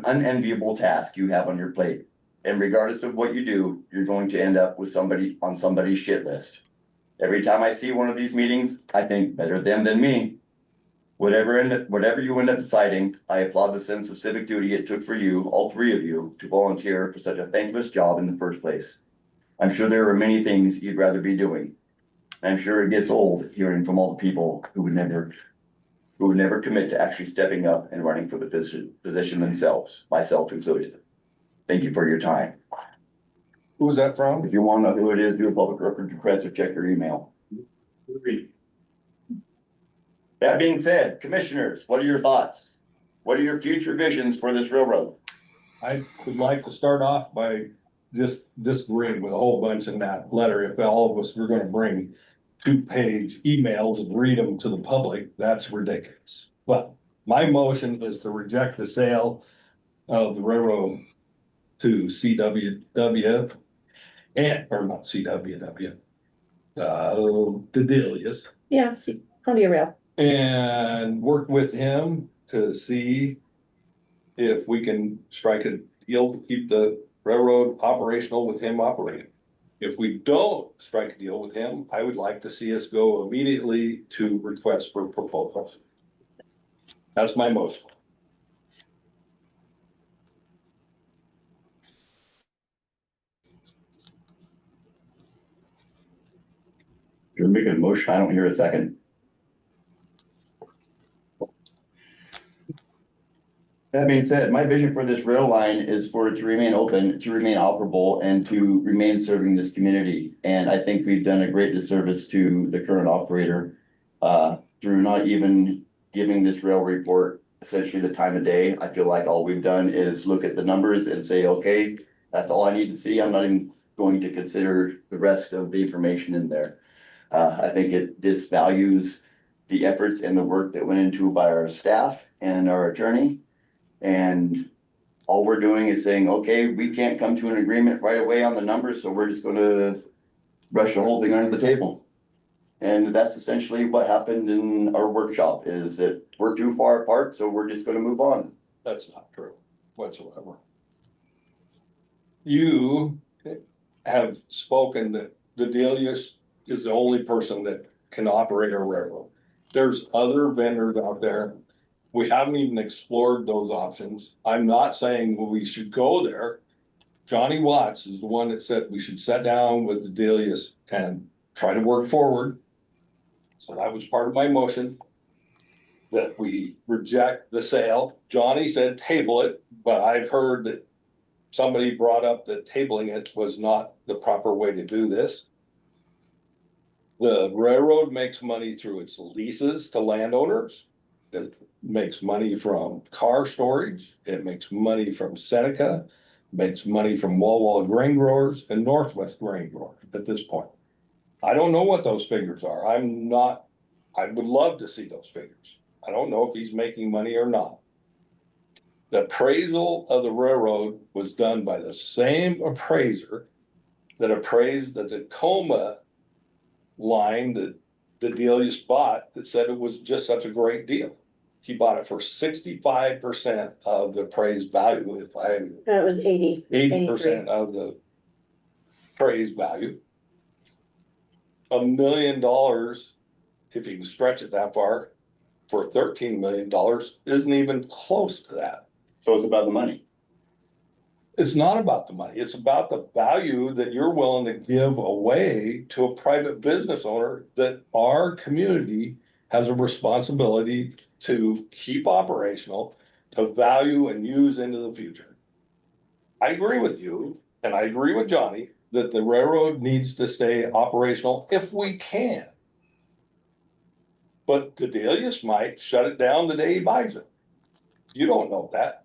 unenviable task you have on your plate. And regardless of what you do, you're going to end up with somebody on somebody's shit list. Every time I see one of these meetings, I think better them than me. Whatever you end up deciding, I applaud the sense of civic duty it took for you, all three of you, to volunteer for such a thankless job in the first place. I'm sure there are many things you'd rather be doing. I'm sure it gets old hearing from all the people who would never commit to actually stepping up and running for the position themselves, myself included. Thank you for your time. Who's that from? If you want to know who it is, do a public record request or check your email. That being said, commissioners, what are your thoughts? What are your future visions for this railroad? I would like to start off by just disagreeing with a whole bunch in that letter. If all of us were gonna bring 2-page emails and read them to the public, that's ridiculous. But my motion is to reject the sale of the railroad to CWW or not CWW, Dedelius, Yeah, see, Columbia Rail. and work with him to see if we can strike a deal to keep the railroad operational with him operating. If we don't strike a deal with him, I would like to see us go immediately to request for proposals. That's my motion. You're making a motion. I don't hear a second. That being said, my vision for this rail line is for it to remain open, to remain operable, and to remain serving this community. And I think we've done a great disservice to the current operator through not even giving this rail report essentially the time of day. I feel like all we've done is look at the numbers and say, okay, that's all I need to see. I'm not even going to consider the rest of the information in there. I think it disvalues the efforts and the work that went into by our staff and our attorney. And all we're doing is saying, okay, we can't come to an agreement right away on the numbers, so we're just gonna brush the whole thing under the table. And that's essentially what happened in our workshop, is that we're too far apart, so we're just gonna move on. That's not true whatsoever. You have spoken that Dedelius is the only person that can operate a railroad. There's other vendors out there. We haven't even explored those options. I'm not saying we should go there. Johnny Watts is the one that said we should sit down with Dedelius and try to work forward. So that was part of my motion, that we reject the sale. Johnny said table it, but I've heard that somebody brought up that tabling it was not the proper way to do this. The railroad makes money through its leases to landowners. It makes money from car storage, it makes money from Seneca, makes money from Walla grain growers and Northwest grain growers at this point. I don't know what those figures are. I would love to see those figures. I don't know if he's making money or not. The appraisal of the railroad was done by the same appraiser that appraised the Tacoma line that the Delius bought, that said it was just such a great deal. He bought it for 65% of the appraised value, if I, It was 80. 80% of the appraised value. $1 million, if you can stretch it that far, for $13 million isn't even close to that. So it's about the money. It's not about the money. It's about the value that you're willing to give away to a private business owner that our community has a responsibility to keep operational, to value and use into the future. I agree with you, and I agree with Johnny, that the railroad needs to stay operational if we can. But the Delius might shut it down the day he buys it. You don't know that.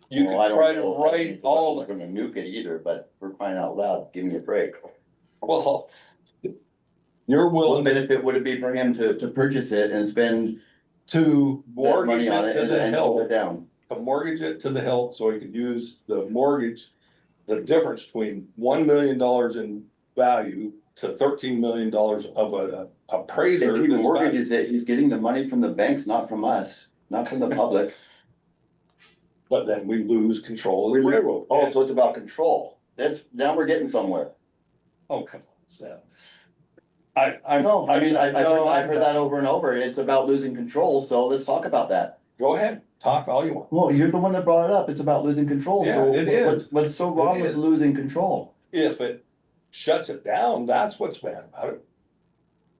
You Well, I can don't try to know. write all, I'm gonna nuke it either, but we're crying out loud, give me a break. well, you're What willing benefit would it be for him to purchase it and spend to that mortgage money on it it to and the hold it hilt, down? to mortgage it to the hilt so he could use the mortgage, the difference between $1 million in value to $13 million of an appraiser. If he that's mortgages it, he's getting the money from the banks, not from us, not from the public. But then we lose control of the railroad. Oh, so it's about control. Now we're getting somewhere. Oh, come on, Seth. I No, I mean, I've no, heard that over and over. It's about losing control, so let's talk about that. Go ahead, talk all you want. Well, you're the one that brought it up. It's about losing control, so Yeah, it is. what's so wrong It with is. losing control? If it shuts it down, that's what's bad about it.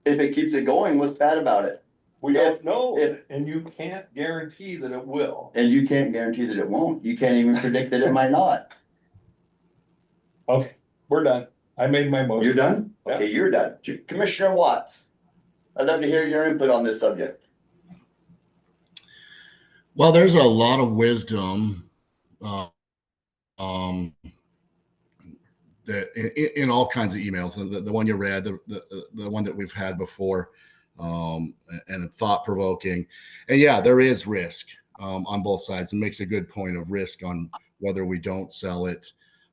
If it keeps it going, what's bad about it? We don't know, if- and you can't guarantee that it will. And you can't guarantee that it won't. You can't even predict that it might not. Okay, we're done. I made my motion. You're done? Yeah. Okay, you're done. Commissioner Watts, I'd love to hear your input on this subject. Well, there's a lot of wisdom that in all kinds of emails, and the one you read, the one that we've had before, and thought provoking, and yeah, there is risk on both sides. It makes a good point of risk on whether we don't sell it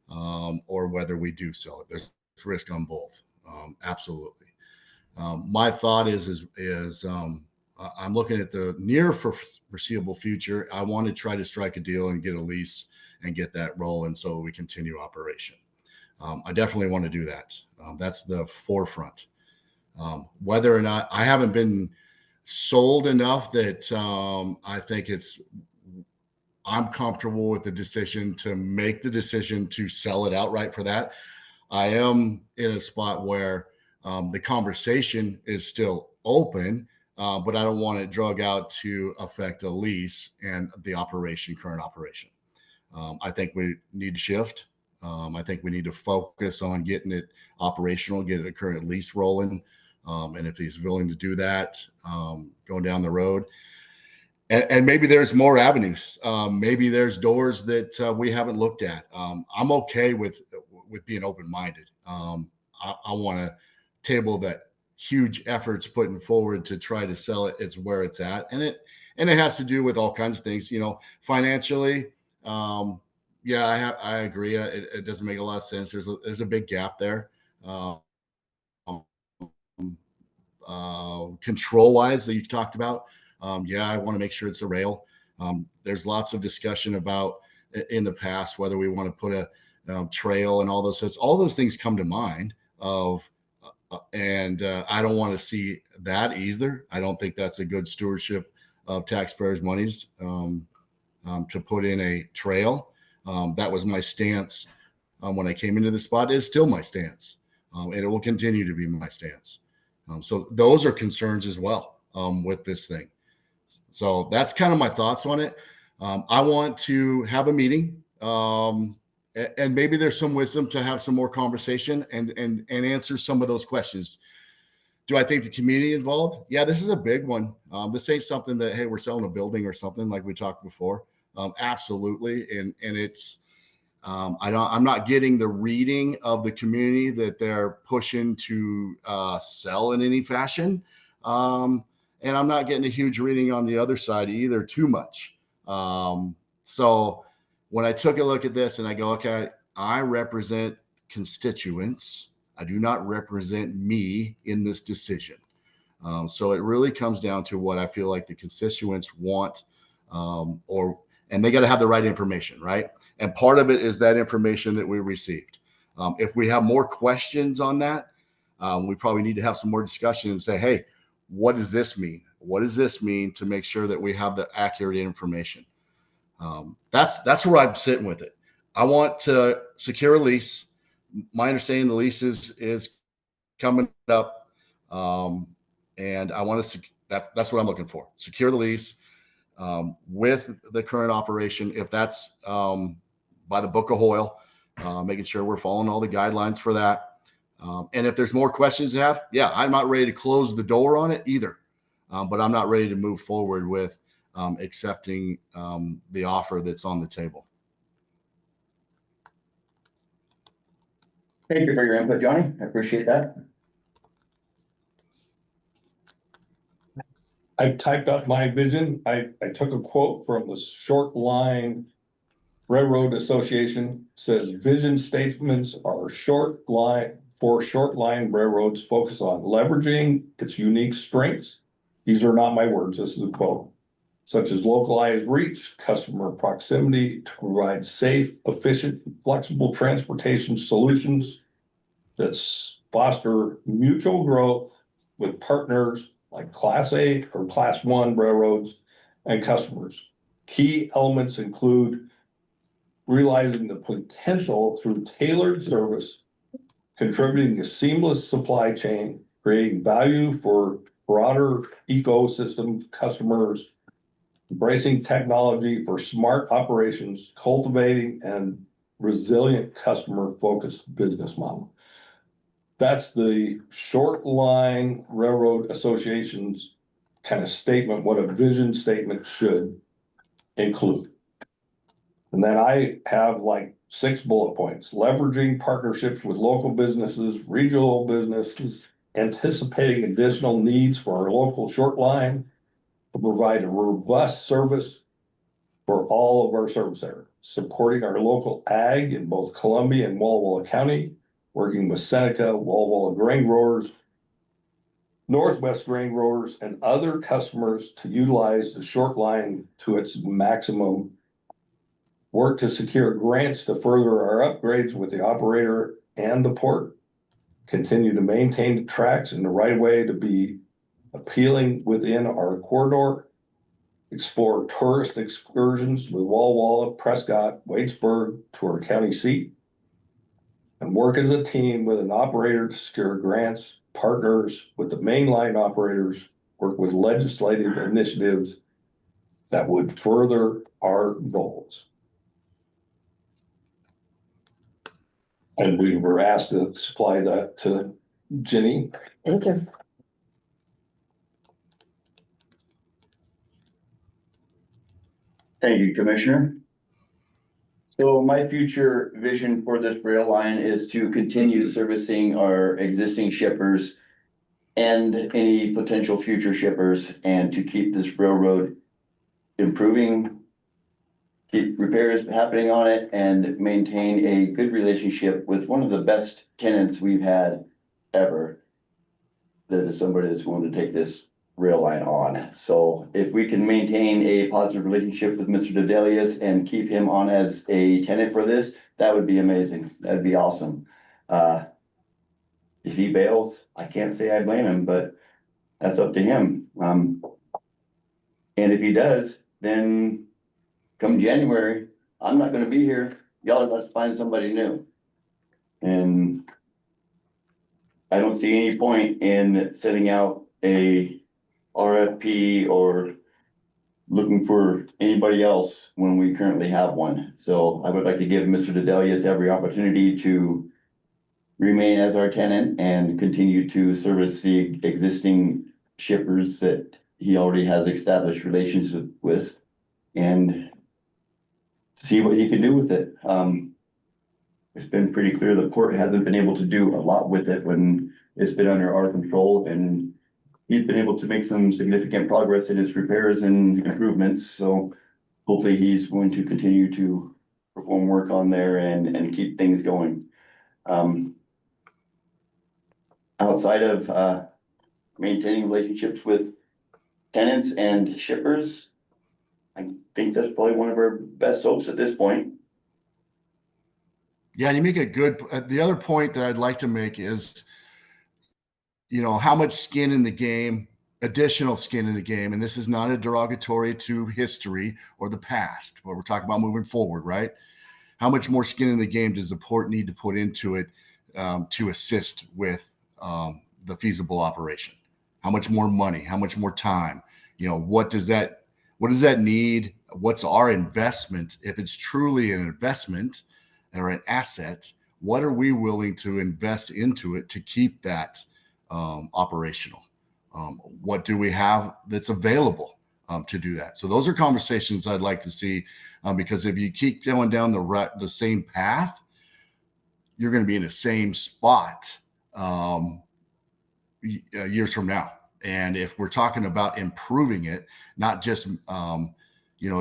or whether we do sell it. There's risk on both, absolutely. My thought is I'm looking at the near foreseeable future. I want to try to strike a deal and get a lease and get that rolling so we continue operation. I definitely want to do that. That's the forefront. Whether or not I haven't been sold enough that I think I'm comfortable with the decision to make the decision to sell it outright for that. I am in a spot where the conversation is still open, but I don't want it drug out to affect a lease and the current operation. I think we need to shift. I think we need to focus on getting it operational, getting the current lease rolling. And if he's willing to do that, going down the road, and maybe there's more avenues. Maybe there's doors that we haven't looked at. I'm okay with being open-minded. I want to table that huge efforts putting forward to try to sell it. It's where it's at. And it has to do with all kinds of things, financially. Yeah, I agree. It doesn't make a lot of sense. There's a big gap there. Control wise that you've talked about. Yeah, I want to make sure it's a rail. There's lots of discussion about in the past whether we want to put a trail and all those things come to mind and I don't want to see that either. I don't think that's a good stewardship of taxpayers' monies to put in a trail. That was my stance when I came into the spot. It's still my stance, and it will continue to be my stance. So those are concerns as well with this thing. So that's kind of my thoughts on it. I want to have a meeting, and maybe there's some wisdom to have some more conversation and answer some of those questions. Do I think the community involved? Yeah, this is a big one. This ain't something that, hey, we're selling a building or something like we talked before. Absolutely. And it's, I'm not getting the reading of the community that they're pushing to sell in any fashion. And I'm not getting a huge reading on the other side either, too much. So when I took a look at this and I go, okay, I represent constituents. I do not represent me in this decision. So it really comes down to what I feel like the constituents want, and they got to have the right information, right? And part of it is that information that we received. If we have more questions on that, we probably need to have some more discussion and say, hey, what does this mean? What does this mean to make sure that we have the accurate information? That's where I'm sitting with it. I want to secure a lease. My understanding the lease is coming up. And I want to, that's what I'm looking for. Secure the lease with the current operation. If that's by the book of Hoyle, making sure we're following all the guidelines for that. And if there's more questions to have, yeah, I'm not ready to close the door on it either. But I'm not ready to move forward with accepting the offer that's on the table. Thank you for your input, Johnny. I appreciate that. I typed up my vision. I took a quote from the Short Line Railroad Association. Says vision statements are short line railroads focus on leveraging its unique strengths. These are not my words. This is a quote. Such as localized reach, customer proximity to provide safe, efficient, flexible transportation solutions that foster mutual growth with partners like Class A or Class 1 railroads and customers. Key elements include realizing the potential through tailored service, contributing to seamless supply chain, creating value for broader ecosystem customers, embracing technology for smart operations, cultivating and resilient customer-focused business model. That's the Short Line Railroad Association's kind of statement, what a vision statement should include. And then I have like 6 bullet points: leveraging partnerships with local businesses, regional businesses, anticipating additional needs for our local short line to provide a robust service for all of our service areas, supporting our local ag in both Columbia and Walla Walla County, working with Seneca, Walla Walla grain growers, Northwest grain growers, and other customers to utilize the short line to its maximum. Work to secure grants to further our upgrades with the operator and the port. Continue to maintain the tracks in the right way to be appealing within our corridor. Explore tourist excursions with Walla Walla, Prescott, Waitsburg to our county seat. And work as a team with an operator to secure grants, partners with the mainline operators, work with legislative initiatives that would further our goals. And we were asked to supply that to Jenny. Thank you. Thank you, Commissioner. So my future vision for this rail line is to continue servicing our existing shippers and any potential future shippers, and to keep this railroad improving, keep repairs happening on it, and maintain a good relationship with one of the best tenants we've had ever. That is somebody that's willing to take this rail line on. So if we can maintain a positive relationship with Mr. Dedelius and keep him on as a tenant for this, that would be amazing. That'd be awesome. If he bails, I can't say I blame him, but that's up to him. And if he does, then come January, I'm not gonna be here. Y'all must find somebody new. And I don't see any point in setting out a RFP or looking for anybody else when we currently have one. So I would like to give Mr. Dedelius every opportunity to remain as our tenant and continue to service the existing shippers that he already has established relationships with and see what he can do with it. It's been pretty clear the port hasn't been able to do a lot with it when it's been under our control, and he's been able to make some significant progress in his repairs and improvements, so hopefully he's going to continue to perform work on there and keep things going. Outside of maintaining relationships with tenants and shippers, I think that's probably one of our best hopes at this point. Yeah, you make a good. The other point that I'd like to make is, how much skin in the game, additional skin in the game, and this is not a derogatory to history or the past, but we're talking about moving forward, right? How much more skin in the game does the port need to put into it to assist with the feasible operation? How much more money? How much more time? What does that need? What's our investment? If it's truly an investment or an asset, what are we willing to invest into it to keep that operational? What do we have that's available to do that? So those are conversations I'd like to see, because if you keep going down the same path, you're going to be in the same spot years from now. And if we're talking about improving it, not just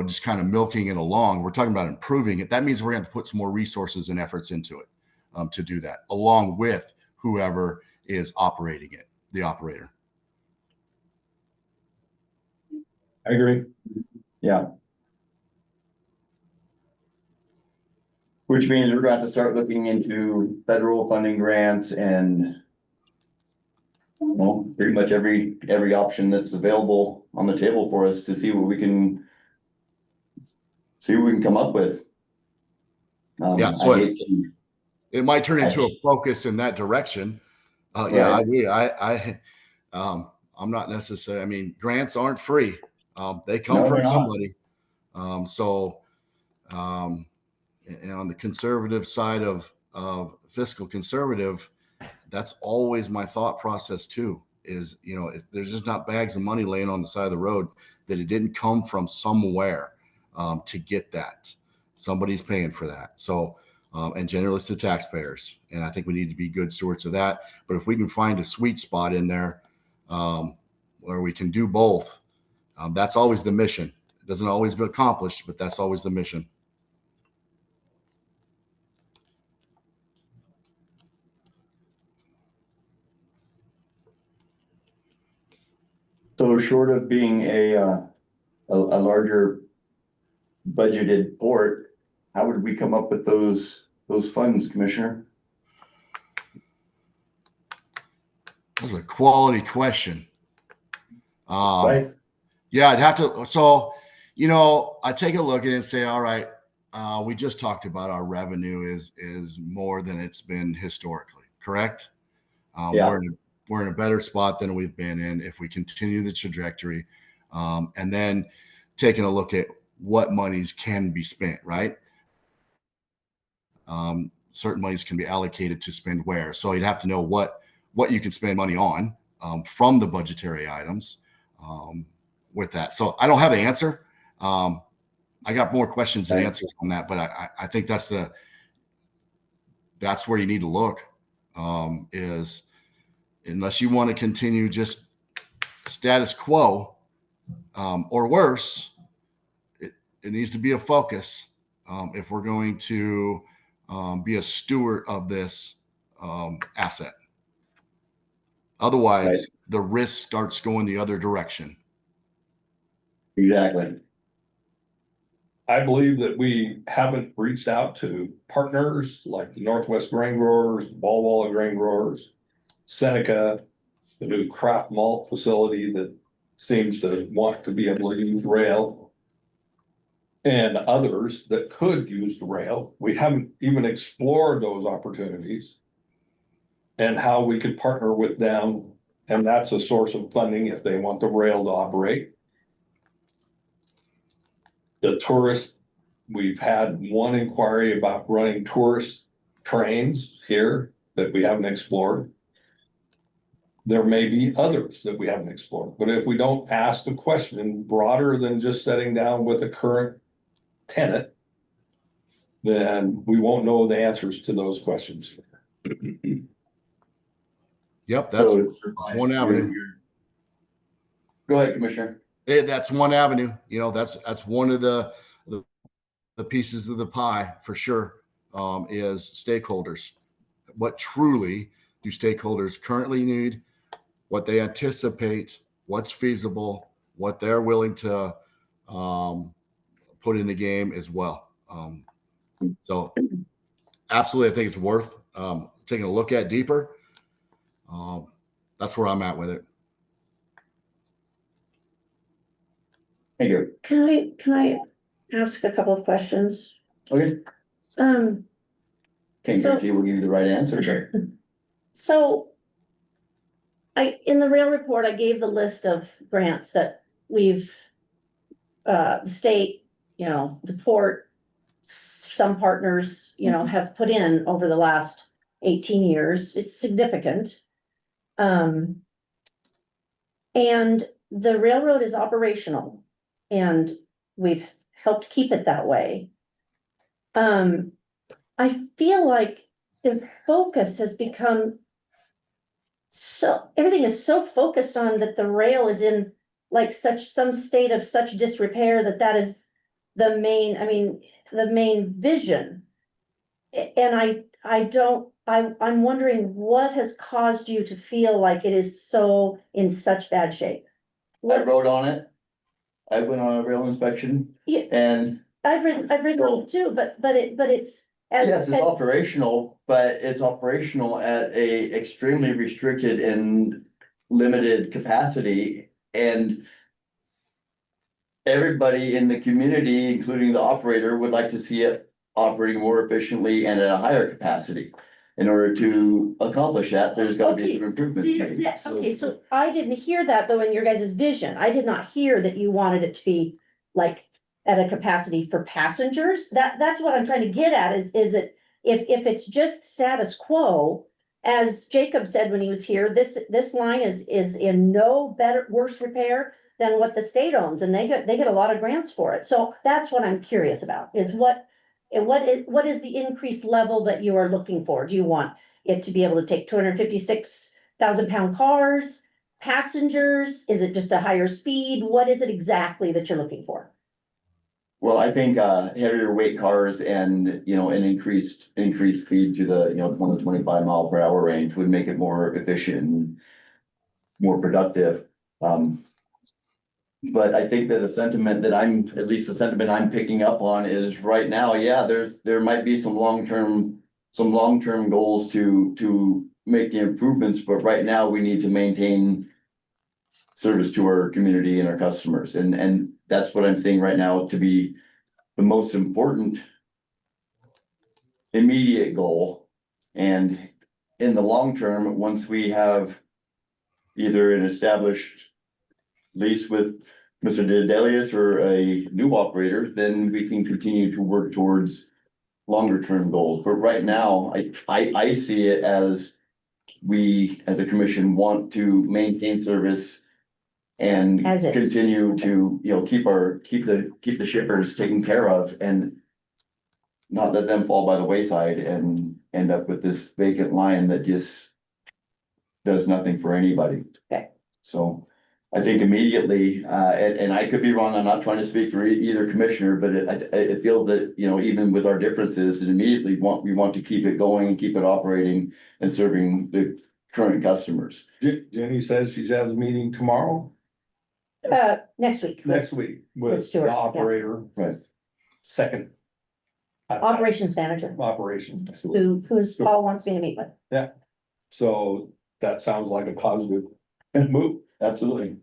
just kind of milking it along, we're talking about improving it. That means we're going to put some more resources and efforts into it to do that, along with whoever is operating it, the operator. I agree. Yeah. Which means we're going to have to start looking into federal funding grants and pretty much every option that's available on the table for us to see what we can come up with. Yeah, so it might turn into a focus in that direction. Yeah, I agree. I'm not necessarily. I mean, grants aren't free. They come from somebody. And on the conservative side of fiscal conservative, that's always my thought process too. Is if there's just not bags of money laying on the side of the road, that it didn't come from somewhere to get that. Somebody's paying for that. So, and generally it's the taxpayers. And I think we need to be good stewards of that. But if we can find a sweet spot in there where we can do both, that's always the mission. It doesn't always be accomplished, but that's always the mission. So short of being a larger budgeted port, how would we come up with those funds, Commissioner? That's a quality question. Right. Yeah, I'd have to. So, I take a look at it and say, all right, we just talked about our revenue is more than it's been historically, correct? Yeah. We're in a better spot than we've been in if we continue the trajectory, and then taking a look at what monies can be spent, right? Certain monies can be allocated to spend where. So you'd have to know what you can spend money on from the budgetary items with that. So I don't have the answer. I got more questions than answers on that, but I think that's where you need to look, is unless you want to continue just status quo or worse, it needs to be a focus if we're going to be a steward of this asset. Otherwise, the risk starts going the other direction. Exactly. I believe that we haven't reached out to partners like the Northwest Grain Growers, Walla Walla Grain Growers, Seneca, the new craft malt facility that seems to want to be able to use rail, and others that could use the rail. We haven't even explored those opportunities and how we could partner with them. And that's a source of funding if they want the rail to operate. The tourist, we've had one inquiry about running tourist trains here that we haven't explored. There may be others that we haven't explored, but if we don't ask the question broader than just setting down with the current tenant, then we won't know the answers to those questions. Yep, that's So one avenue. Go ahead, Commissioner. That's one avenue. You know, that's one of the pieces of the pie for sure. Is stakeholders. What truly do stakeholders currently need? What they anticipate? What's feasible? What they're willing to put in the game as well. So, absolutely, I think it's worth taking a look at deeper. That's where I'm at with it. Thank you. Can I ask a couple of questions? Okay, Um, can't So- guarantee we'll give you the right answer. so. In the rail report, I gave the list of grants that we've, the state, you know, the port, some partners, you know, have put in over the last 18 years. It's significant. And the railroad is operational and we've helped keep it that way. I feel like the focus has become so, everything is so focused on that the rail is in like some state of such disrepair that is the main, I mean, the main vision. And I'm wondering what has caused you to feel like it is so in such bad shape? I What's, wrote on it. I went on a rail inspection Yeah. and I've written on it too, but it's as. yes, it's operational, but it's operational at a extremely restricted and limited capacity. And everybody in the community, including the operator, would like to see it operating more efficiently and at a higher capacity. In order to accomplish that, there's gotta be Okay, some improvements made. Okay, so I didn't hear that though in your guys' vision. I did not hear that you wanted it to be like at a capacity for passengers. That's what I'm trying to get at is it, if it's just status quo, as Jacob said when he was here, this line is in no worse repair than what the state owns, and they get a lot of grants for it. So that's what I'm curious about, is what is the increased level that you are looking for? Do you want it to be able to take 256,000 pound cars, passengers? Is it just a higher speed? What is it exactly that you're looking for? Well, I think heavier weight cars and, you know, an increased speed to the, 20-25 mph range would make it more efficient and more productive. But I think that the sentiment that at least the sentiment I'm picking up on is right now, yeah, there might be some long-term goals to make the improvements, but right now we need to maintain service to our community and our customers. And that's what I'm seeing right now to be the most important immediate goal. And in the long term, once we have either an established lease with Mr. Dedelius or a new operator, then we can continue to work towards longer term goals. But right now, I see it as we, as a commission, want to maintain service and As is. continue to, keep the shippers taken care of and not let them fall by the wayside and end up with this vacant line that just does nothing for anybody. Okay. So I think immediately, and I could be wrong, I'm not trying to speak for either commissioner, but it feels that, even with our differences, that immediately we want to keep it going and keep it operating and serving the current customers. Jenny says she's having a meeting tomorrow, Next week. next week With with Stuart, the yeah. operator. Right. Second. Operations manager, Operations. who's Paul wants me to meet with. So that sounds like a positive move. Absolutely.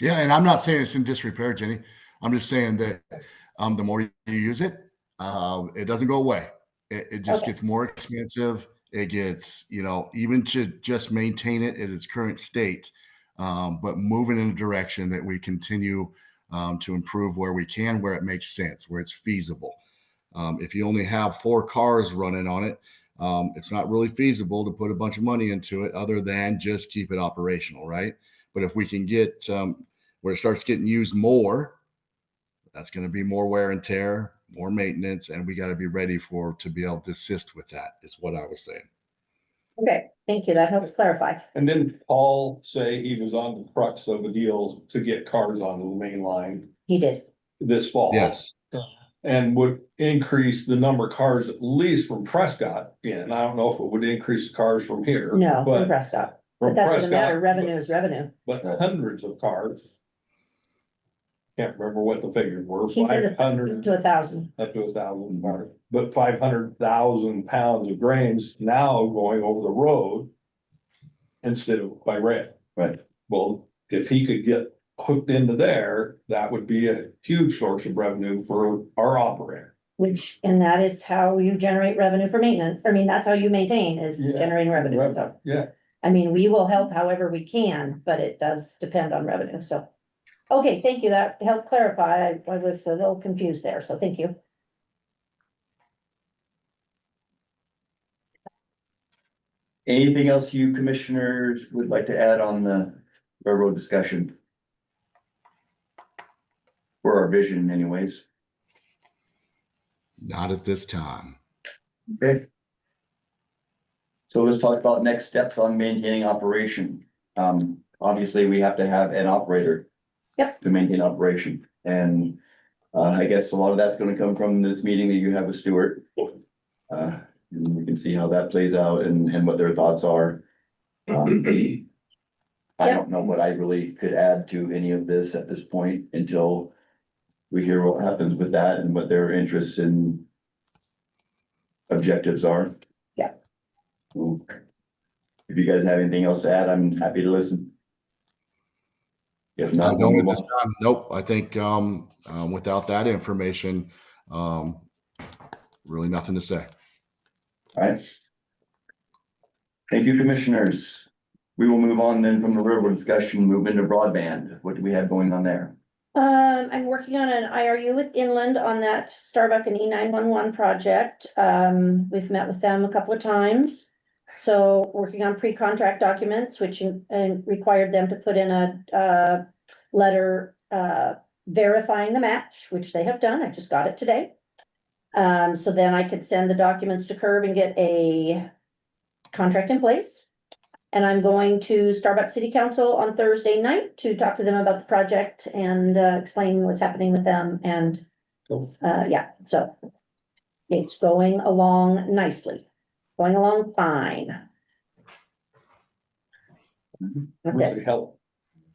Yeah, and I'm not saying it's in disrepair, Jenny. I'm just saying that the more you use it, it doesn't go away. It just Okay. gets more expensive. It gets, even to just maintain it at its current state, but moving in a direction that we continue to improve where we can, where it makes sense, where it's feasible. If you only have 4 cars running on it, It's not really feasible to put a bunch of money into it other than just keep it operational, right? But if we can get where it starts getting used more, that's going to be more wear and tear, more maintenance, and we got to be ready to be able to assist with that, is what I was saying. Okay, thank you. That helps clarify. And didn't Paul say he was on the crux of a deal to get cars onto the main line He did. this fall? Yes. And would increase the number of cars at least from Prescott in. I don't know if it would increase the cars from here. No, from But Prescott. But from that doesn't matter. Prescott, Revenue is revenue. but hundreds of cars. Can't remember what the figures were, He said 500 to 1,000. up to 1,000 cars, but 500,000 pounds of grains now going over the road instead of by rail. Right. Well, if he could get hooked into there, that would be a huge source of revenue for our operator. And that is how you generate revenue for maintenance. I mean, that's how you maintain is Yeah. generating revenue. So, Yeah, I mean, we will help however we can, but it does depend on revenue. So. Okay, thank you. That helped clarify. I was a little confused there, so thank you. Anything else you commissioners would like to add on the railroad discussion? For our vision anyways. Not at this time. Okay. So let's talk about next steps on maintaining operation. Obviously, we have to have an operator. Yep. To maintain operation, and I guess a lot of that's gonna come from this meeting that you have with Stuart. And we can see how that plays out and what their thoughts are. I don't know what I really could add to any of this at this point until we hear what happens with that and what their interests and objectives are. Yeah. So, if you guys have anything else to add, I'm happy to listen. If I not, we'll don't at move this on. time. Nope. I think without that information, really nothing to say. All right. Thank you, commissioners. We will move on then from the railroad discussion, move into broadband. What do we have going on there? I'm working on an IRU with Inland on that Starbuck and E911 project. We've met with them a couple of times. So working on pre-contract documents, which required them to put in a letter verifying the match, which they have done. I just got it today. So then I could send the documents to Curb and get a contract in place. And I'm going to Starbucks City Council on Thursday night to talk to them about the project and explain what's happening with them. And yeah, so it's going along nicely, going along fine. That's really it. help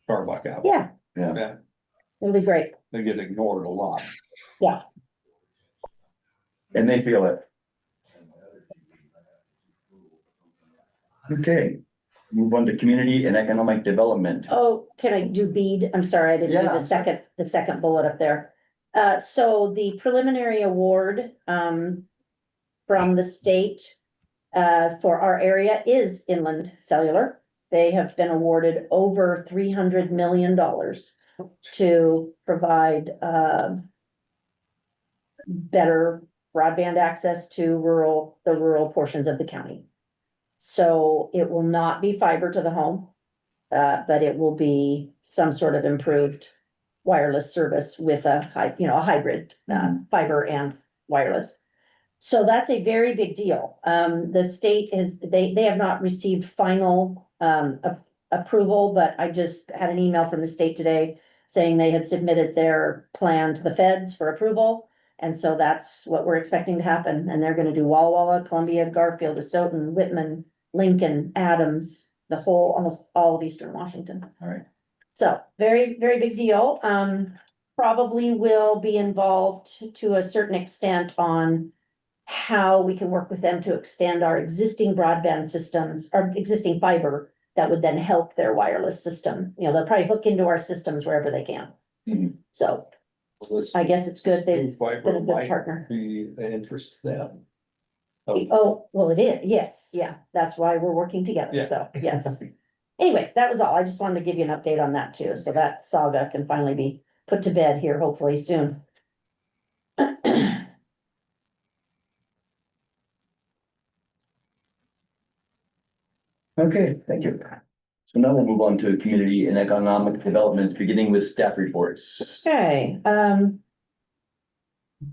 Starbuck out. Yeah. Yeah. It'll be great. They get ignored a lot. Yeah. And they feel it. Okay, move on to community and economic development. Oh, can I do bead? I'm sorry, I didn't do Yeah. the second bullet up there. So the preliminary award, from the state, for our area is Inland Cellular. They have been awarded over $300 million to provide, better broadband access to the rural portions of the county. So it will not be fiber to the home, but it will be some sort of improved wireless service with a hybrid, fiber and wireless. So that's a very big deal. The state they have not received final, approval, but I just had an email from the state today saying they had submitted their plan to the feds for approval. And so that's what we're expecting to happen. And they're gonna do Walla Walla, Columbia, Garfield, Asotin, Whitman, Lincoln, Adams, almost all of Eastern Washington. All right. So very, very big deal. Probably will be involved to a certain extent on how we can work with them to extend our existing broadband systems, our existing fiber that would then help their wireless system. They'll probably hook into our systems wherever they can. Mhm. So This I guess it's good. They've new fiber been a good might partner. be an interest to them. Oh, well, it is. Yes, yeah. That's why we're working together. Yeah. So, yes. Anyway, that was all. I just wanted to give you an update on that too. So that saga can finally be put to bed here, hopefully soon. Okay, thank you. So now we'll move on to community and economic development, beginning with staff reports. Okay,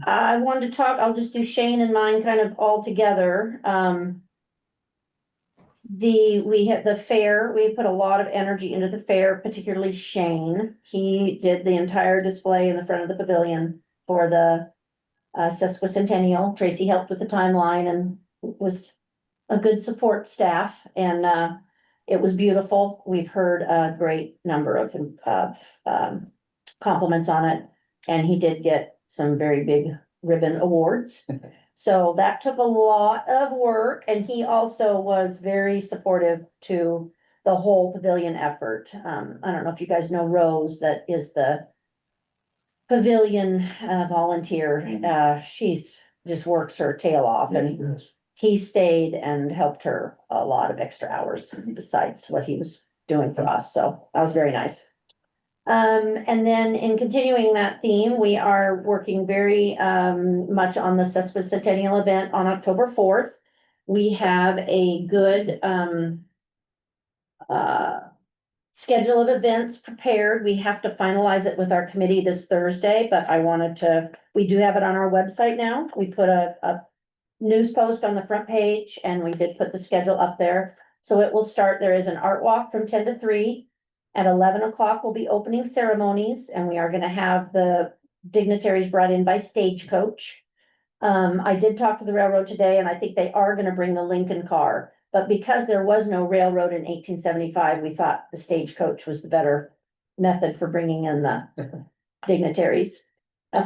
I wanted to talk, I'll just do Shane and mine kind of all together. We had the fair, we put a lot of energy into the fair, particularly Shane. He did the entire display in the front of the pavilion for the sesquicentennial. Tracy helped with the timeline and was a good support staff, and it was beautiful. We've heard a great number of compliments on it, and he did get some very big ribbon awards. So that took a lot of work, and he also was very supportive to the whole pavilion effort. I don't know if you guys know Rose, that is the pavilion volunteer. She's just works her tail off, and he stayed and helped her a lot of extra hours besides what he was doing for us. So that was very nice. And then in continuing that theme, we are working very much on the sesquicentennial event on October 4th. We have a good schedule of events prepared. We have to finalize it with our committee this Thursday, but we do have it on our website now. We put a news post on the front page, and we did put the schedule up there. So it will start, there is an art walk from 10 to 3. At 11 o'clock will be opening ceremonies, and we are gonna have the dignitaries brought in by Stagecoach. I did talk to the railroad today, and I think they are gonna bring the Lincoln car, but because there was no railroad in 1875, we thought the Stagecoach was the better method for bringing in the dignitaries.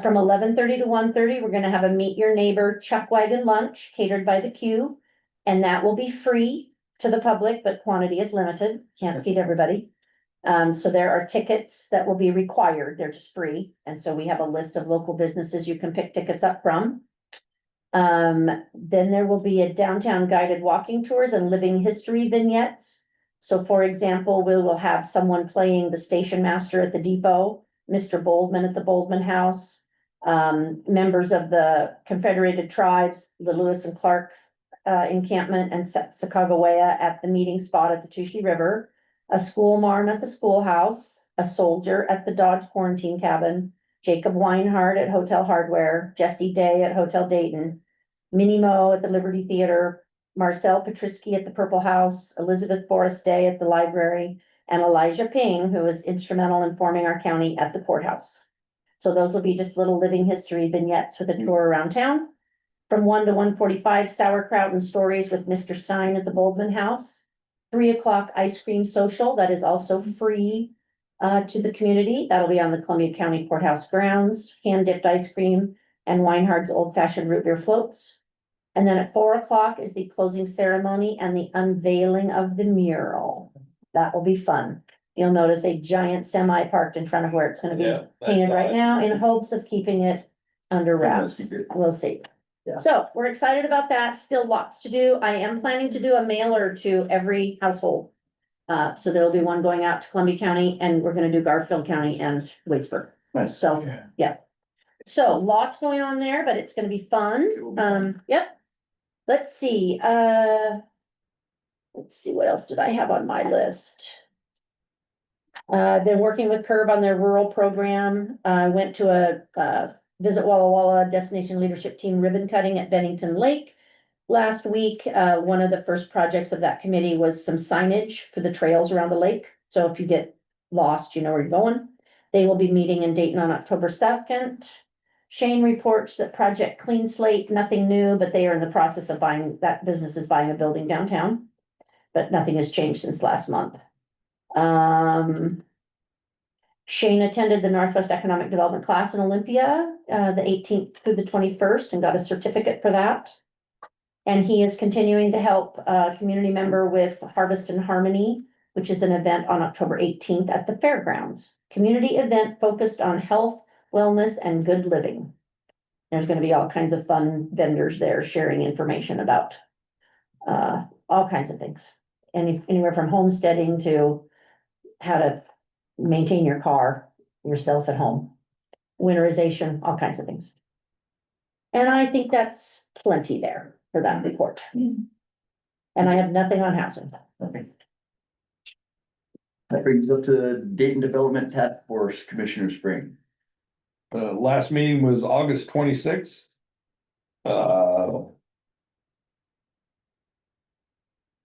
From 11:30 to 1:30, we're gonna have a Meet Your Neighbor Chuck Wagon lunch catered by the Q, and that will be free to the public, but quantity is limited, can't feed everybody. So there are tickets that will be required, they're just free, and so we have a list of local businesses you can pick tickets up from. Then there will be a downtown guided walking tours and living history vignettes. So for example, we will have someone playing the station master at the depot, Mr. Boldman at the Boldman House, members of the Confederated Tribes, the Lewis and Clark encampment, and Sacagawea at the meeting spot at the Tushie River, a school marm at the schoolhouse, a soldier at the Dodge quarantine cabin, Jacob Weinhardt at Hotel Hardware, Jesse Day at Hotel Dayton, Minnie Moe at the Liberty Theater, Marcel Petrisky at the Purple House, Elizabeth Forrest Day at the library, and Elijah Ping, who was instrumental in forming our county, at the courthouse. So those will be just little living history vignettes with a tour around town. From 1 to 1:45, sauerkraut and stories with Mr. Stein at the Boldman House. 3 o'clock ice cream social, that is also free to the community. That'll be on the Columbia County Courthouse grounds, hand dipped ice cream and Weinhardt's old fashioned root beer floats. And then at 4 o'clock is the closing ceremony and the unveiling of the mural. That will be fun. You'll notice a giant semi parked in front of where it's gonna Yeah, be painted right now, in hopes of keeping it under wraps. We'll see. Yeah. So we're excited about that. Still lots to do. I am planning to do a mailer to every household. So there'll be one going out to Columbia County, and we're gonna do Garfield County and Waitsburg. Nice. So, yeah. So lots going on there, but it's gonna be fun. Yep. Let's see, what else did I have on my list? Been working with Curb on their rural program. Went to a Visit Walla Walla Destination Leadership Team ribbon cutting at Bennington Lake last week. One of the first projects of that committee was some signage for the trails around the lake. So if you get lost, you know where you're going. They will be meeting in Dayton on October 2nd. Shane reports that Project Clean Slate, nothing new, but they are in the process of that business is buying a building downtown. But nothing has changed since last month. Shane attended the Northwest Economic Development class in Olympia, the 18th through the 21st, and got a certificate for that. And he is continuing to help a community member with Harvest and Harmony, which is an event on October 18th at the fairgrounds. Community event focused on health, wellness, and good living. There's gonna be all kinds of fun vendors there sharing information about all kinds of things. Anywhere from homesteading to how to maintain your car yourself at home, winterization, all kinds of things. And I think that's plenty there for that report. And I have nothing on housing. Okay. That brings us up to Dayton Development Task Force, Commissioner Spring. Last meeting was August 26th.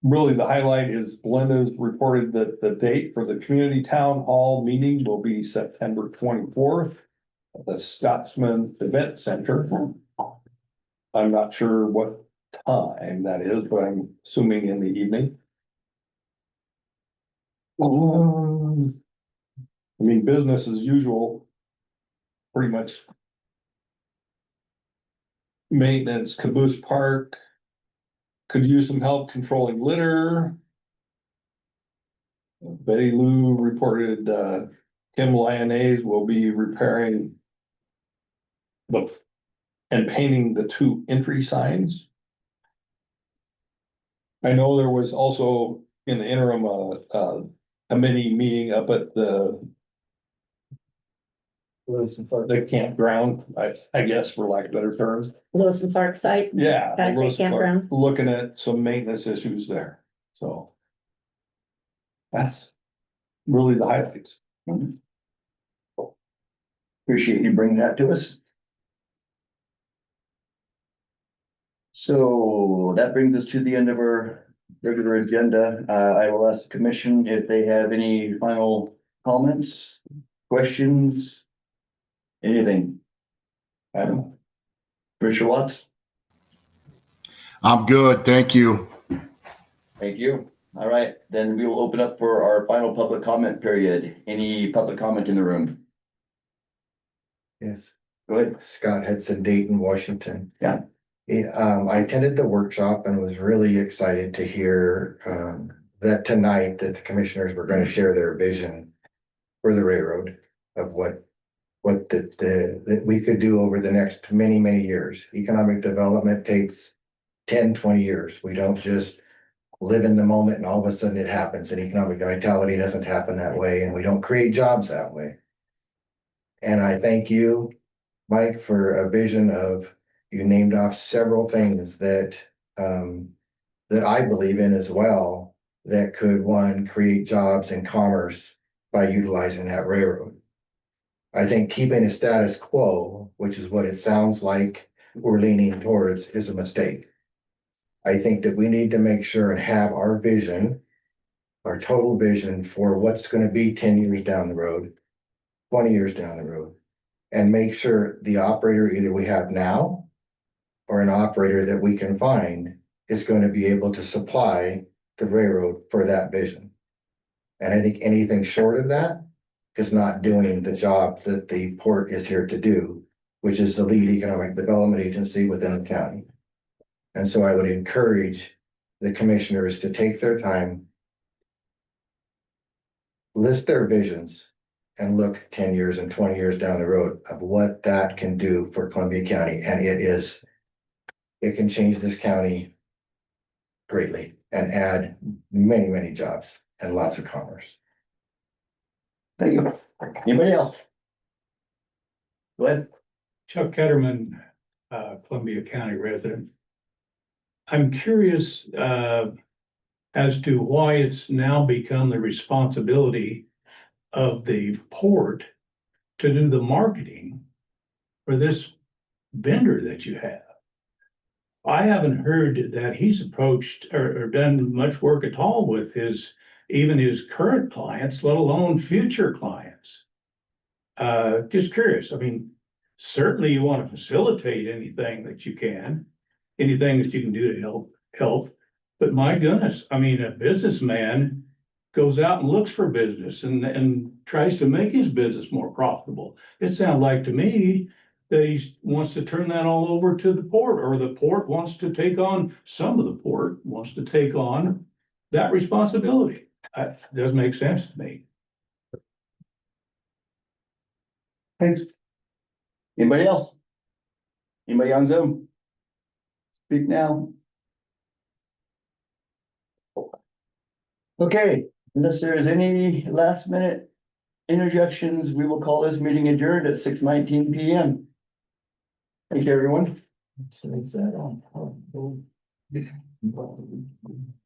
Really, the highlight is Belinda's reported that the date for the community town hall meeting will be September 24th at the Scotsman Event Center. I'm not sure what time that is, but I'm assuming in the evening. I mean, business as usual. Pretty much. Maintenance, Caboose Park. Could use some help controlling litter. Betty Lou reported, Kim Lyonnaise will be repairing and painting the 2 entry signs. I know there was also in the interim, a mini meeting up at the campground, I guess, for lack of better terms. Lewis and Clark site. Yeah. Kind of Lewis Park, campground. looking at some maintenance issues there, so. That's really the highlights. Appreciate you bringing that to us. So that brings us to the end of our regular agenda. I will ask the commission if they have any final comments, questions, anything. Adam? Commissioner Watts? I'm good. Thank you. Thank you. All right, then we will open up for our final public comment period. Any public comment in the room? Yes, Go ahead. Scott Hudson, Dayton, Washington. Yeah. I attended the workshop and was really excited to hear that tonight that the commissioners were going to share their vision for the railroad of what that we could do over the next many, many years. Economic development takes 10, 20 years. We don't just live in the moment and all of a sudden it happens, and economic vitality doesn't happen that way, and we don't create jobs that way. And I thank you, Mike, for a vision of, you named off several things that that I believe in as well, that could, one, create jobs and commerce by utilizing that railroad. I think keeping a status quo, which is what it sounds like we're leaning towards, is a mistake. I think that we need to make sure and have our vision, our total vision for what's going to be 10 years down the road, 20 years down the road, and make sure the operator either we have now or an operator that we can find is going to be able to supply the railroad for that vision. And I think anything short of that is not doing the job that the port is here to do, which is the lead economic development agency within the county. And so I would encourage the commissioners to take their time, list their visions, and look 10 years and 20 years down the road of what that can do for Columbia County. And it can change this county greatly and add many, many jobs and lots of commerce. Thank you. Anybody else? Go ahead. Chuck Ketterman, Columbia County resident. I'm curious as to why it's now become the responsibility of the port to do the marketing for this vendor that you have. I haven't heard that he's approached or done much work at all with even his current clients, let alone future clients. Just curious. I mean, certainly you want to facilitate anything that you can, anything that you can do to help. But my goodness, I mean, a businessman goes out and looks for business and tries to make his business more profitable. It sounds like to me that he wants to turn that all over to the port, or the port wants to take on, some of the port wants to take on that responsibility. It doesn't make sense to me. Thanks. Anybody else? Anybody on Zoom? Speak now. Okay, unless there's any last minute interjections, we will call this meeting adjourned at 6:19 p.m. Thank you, everyone. So is that on?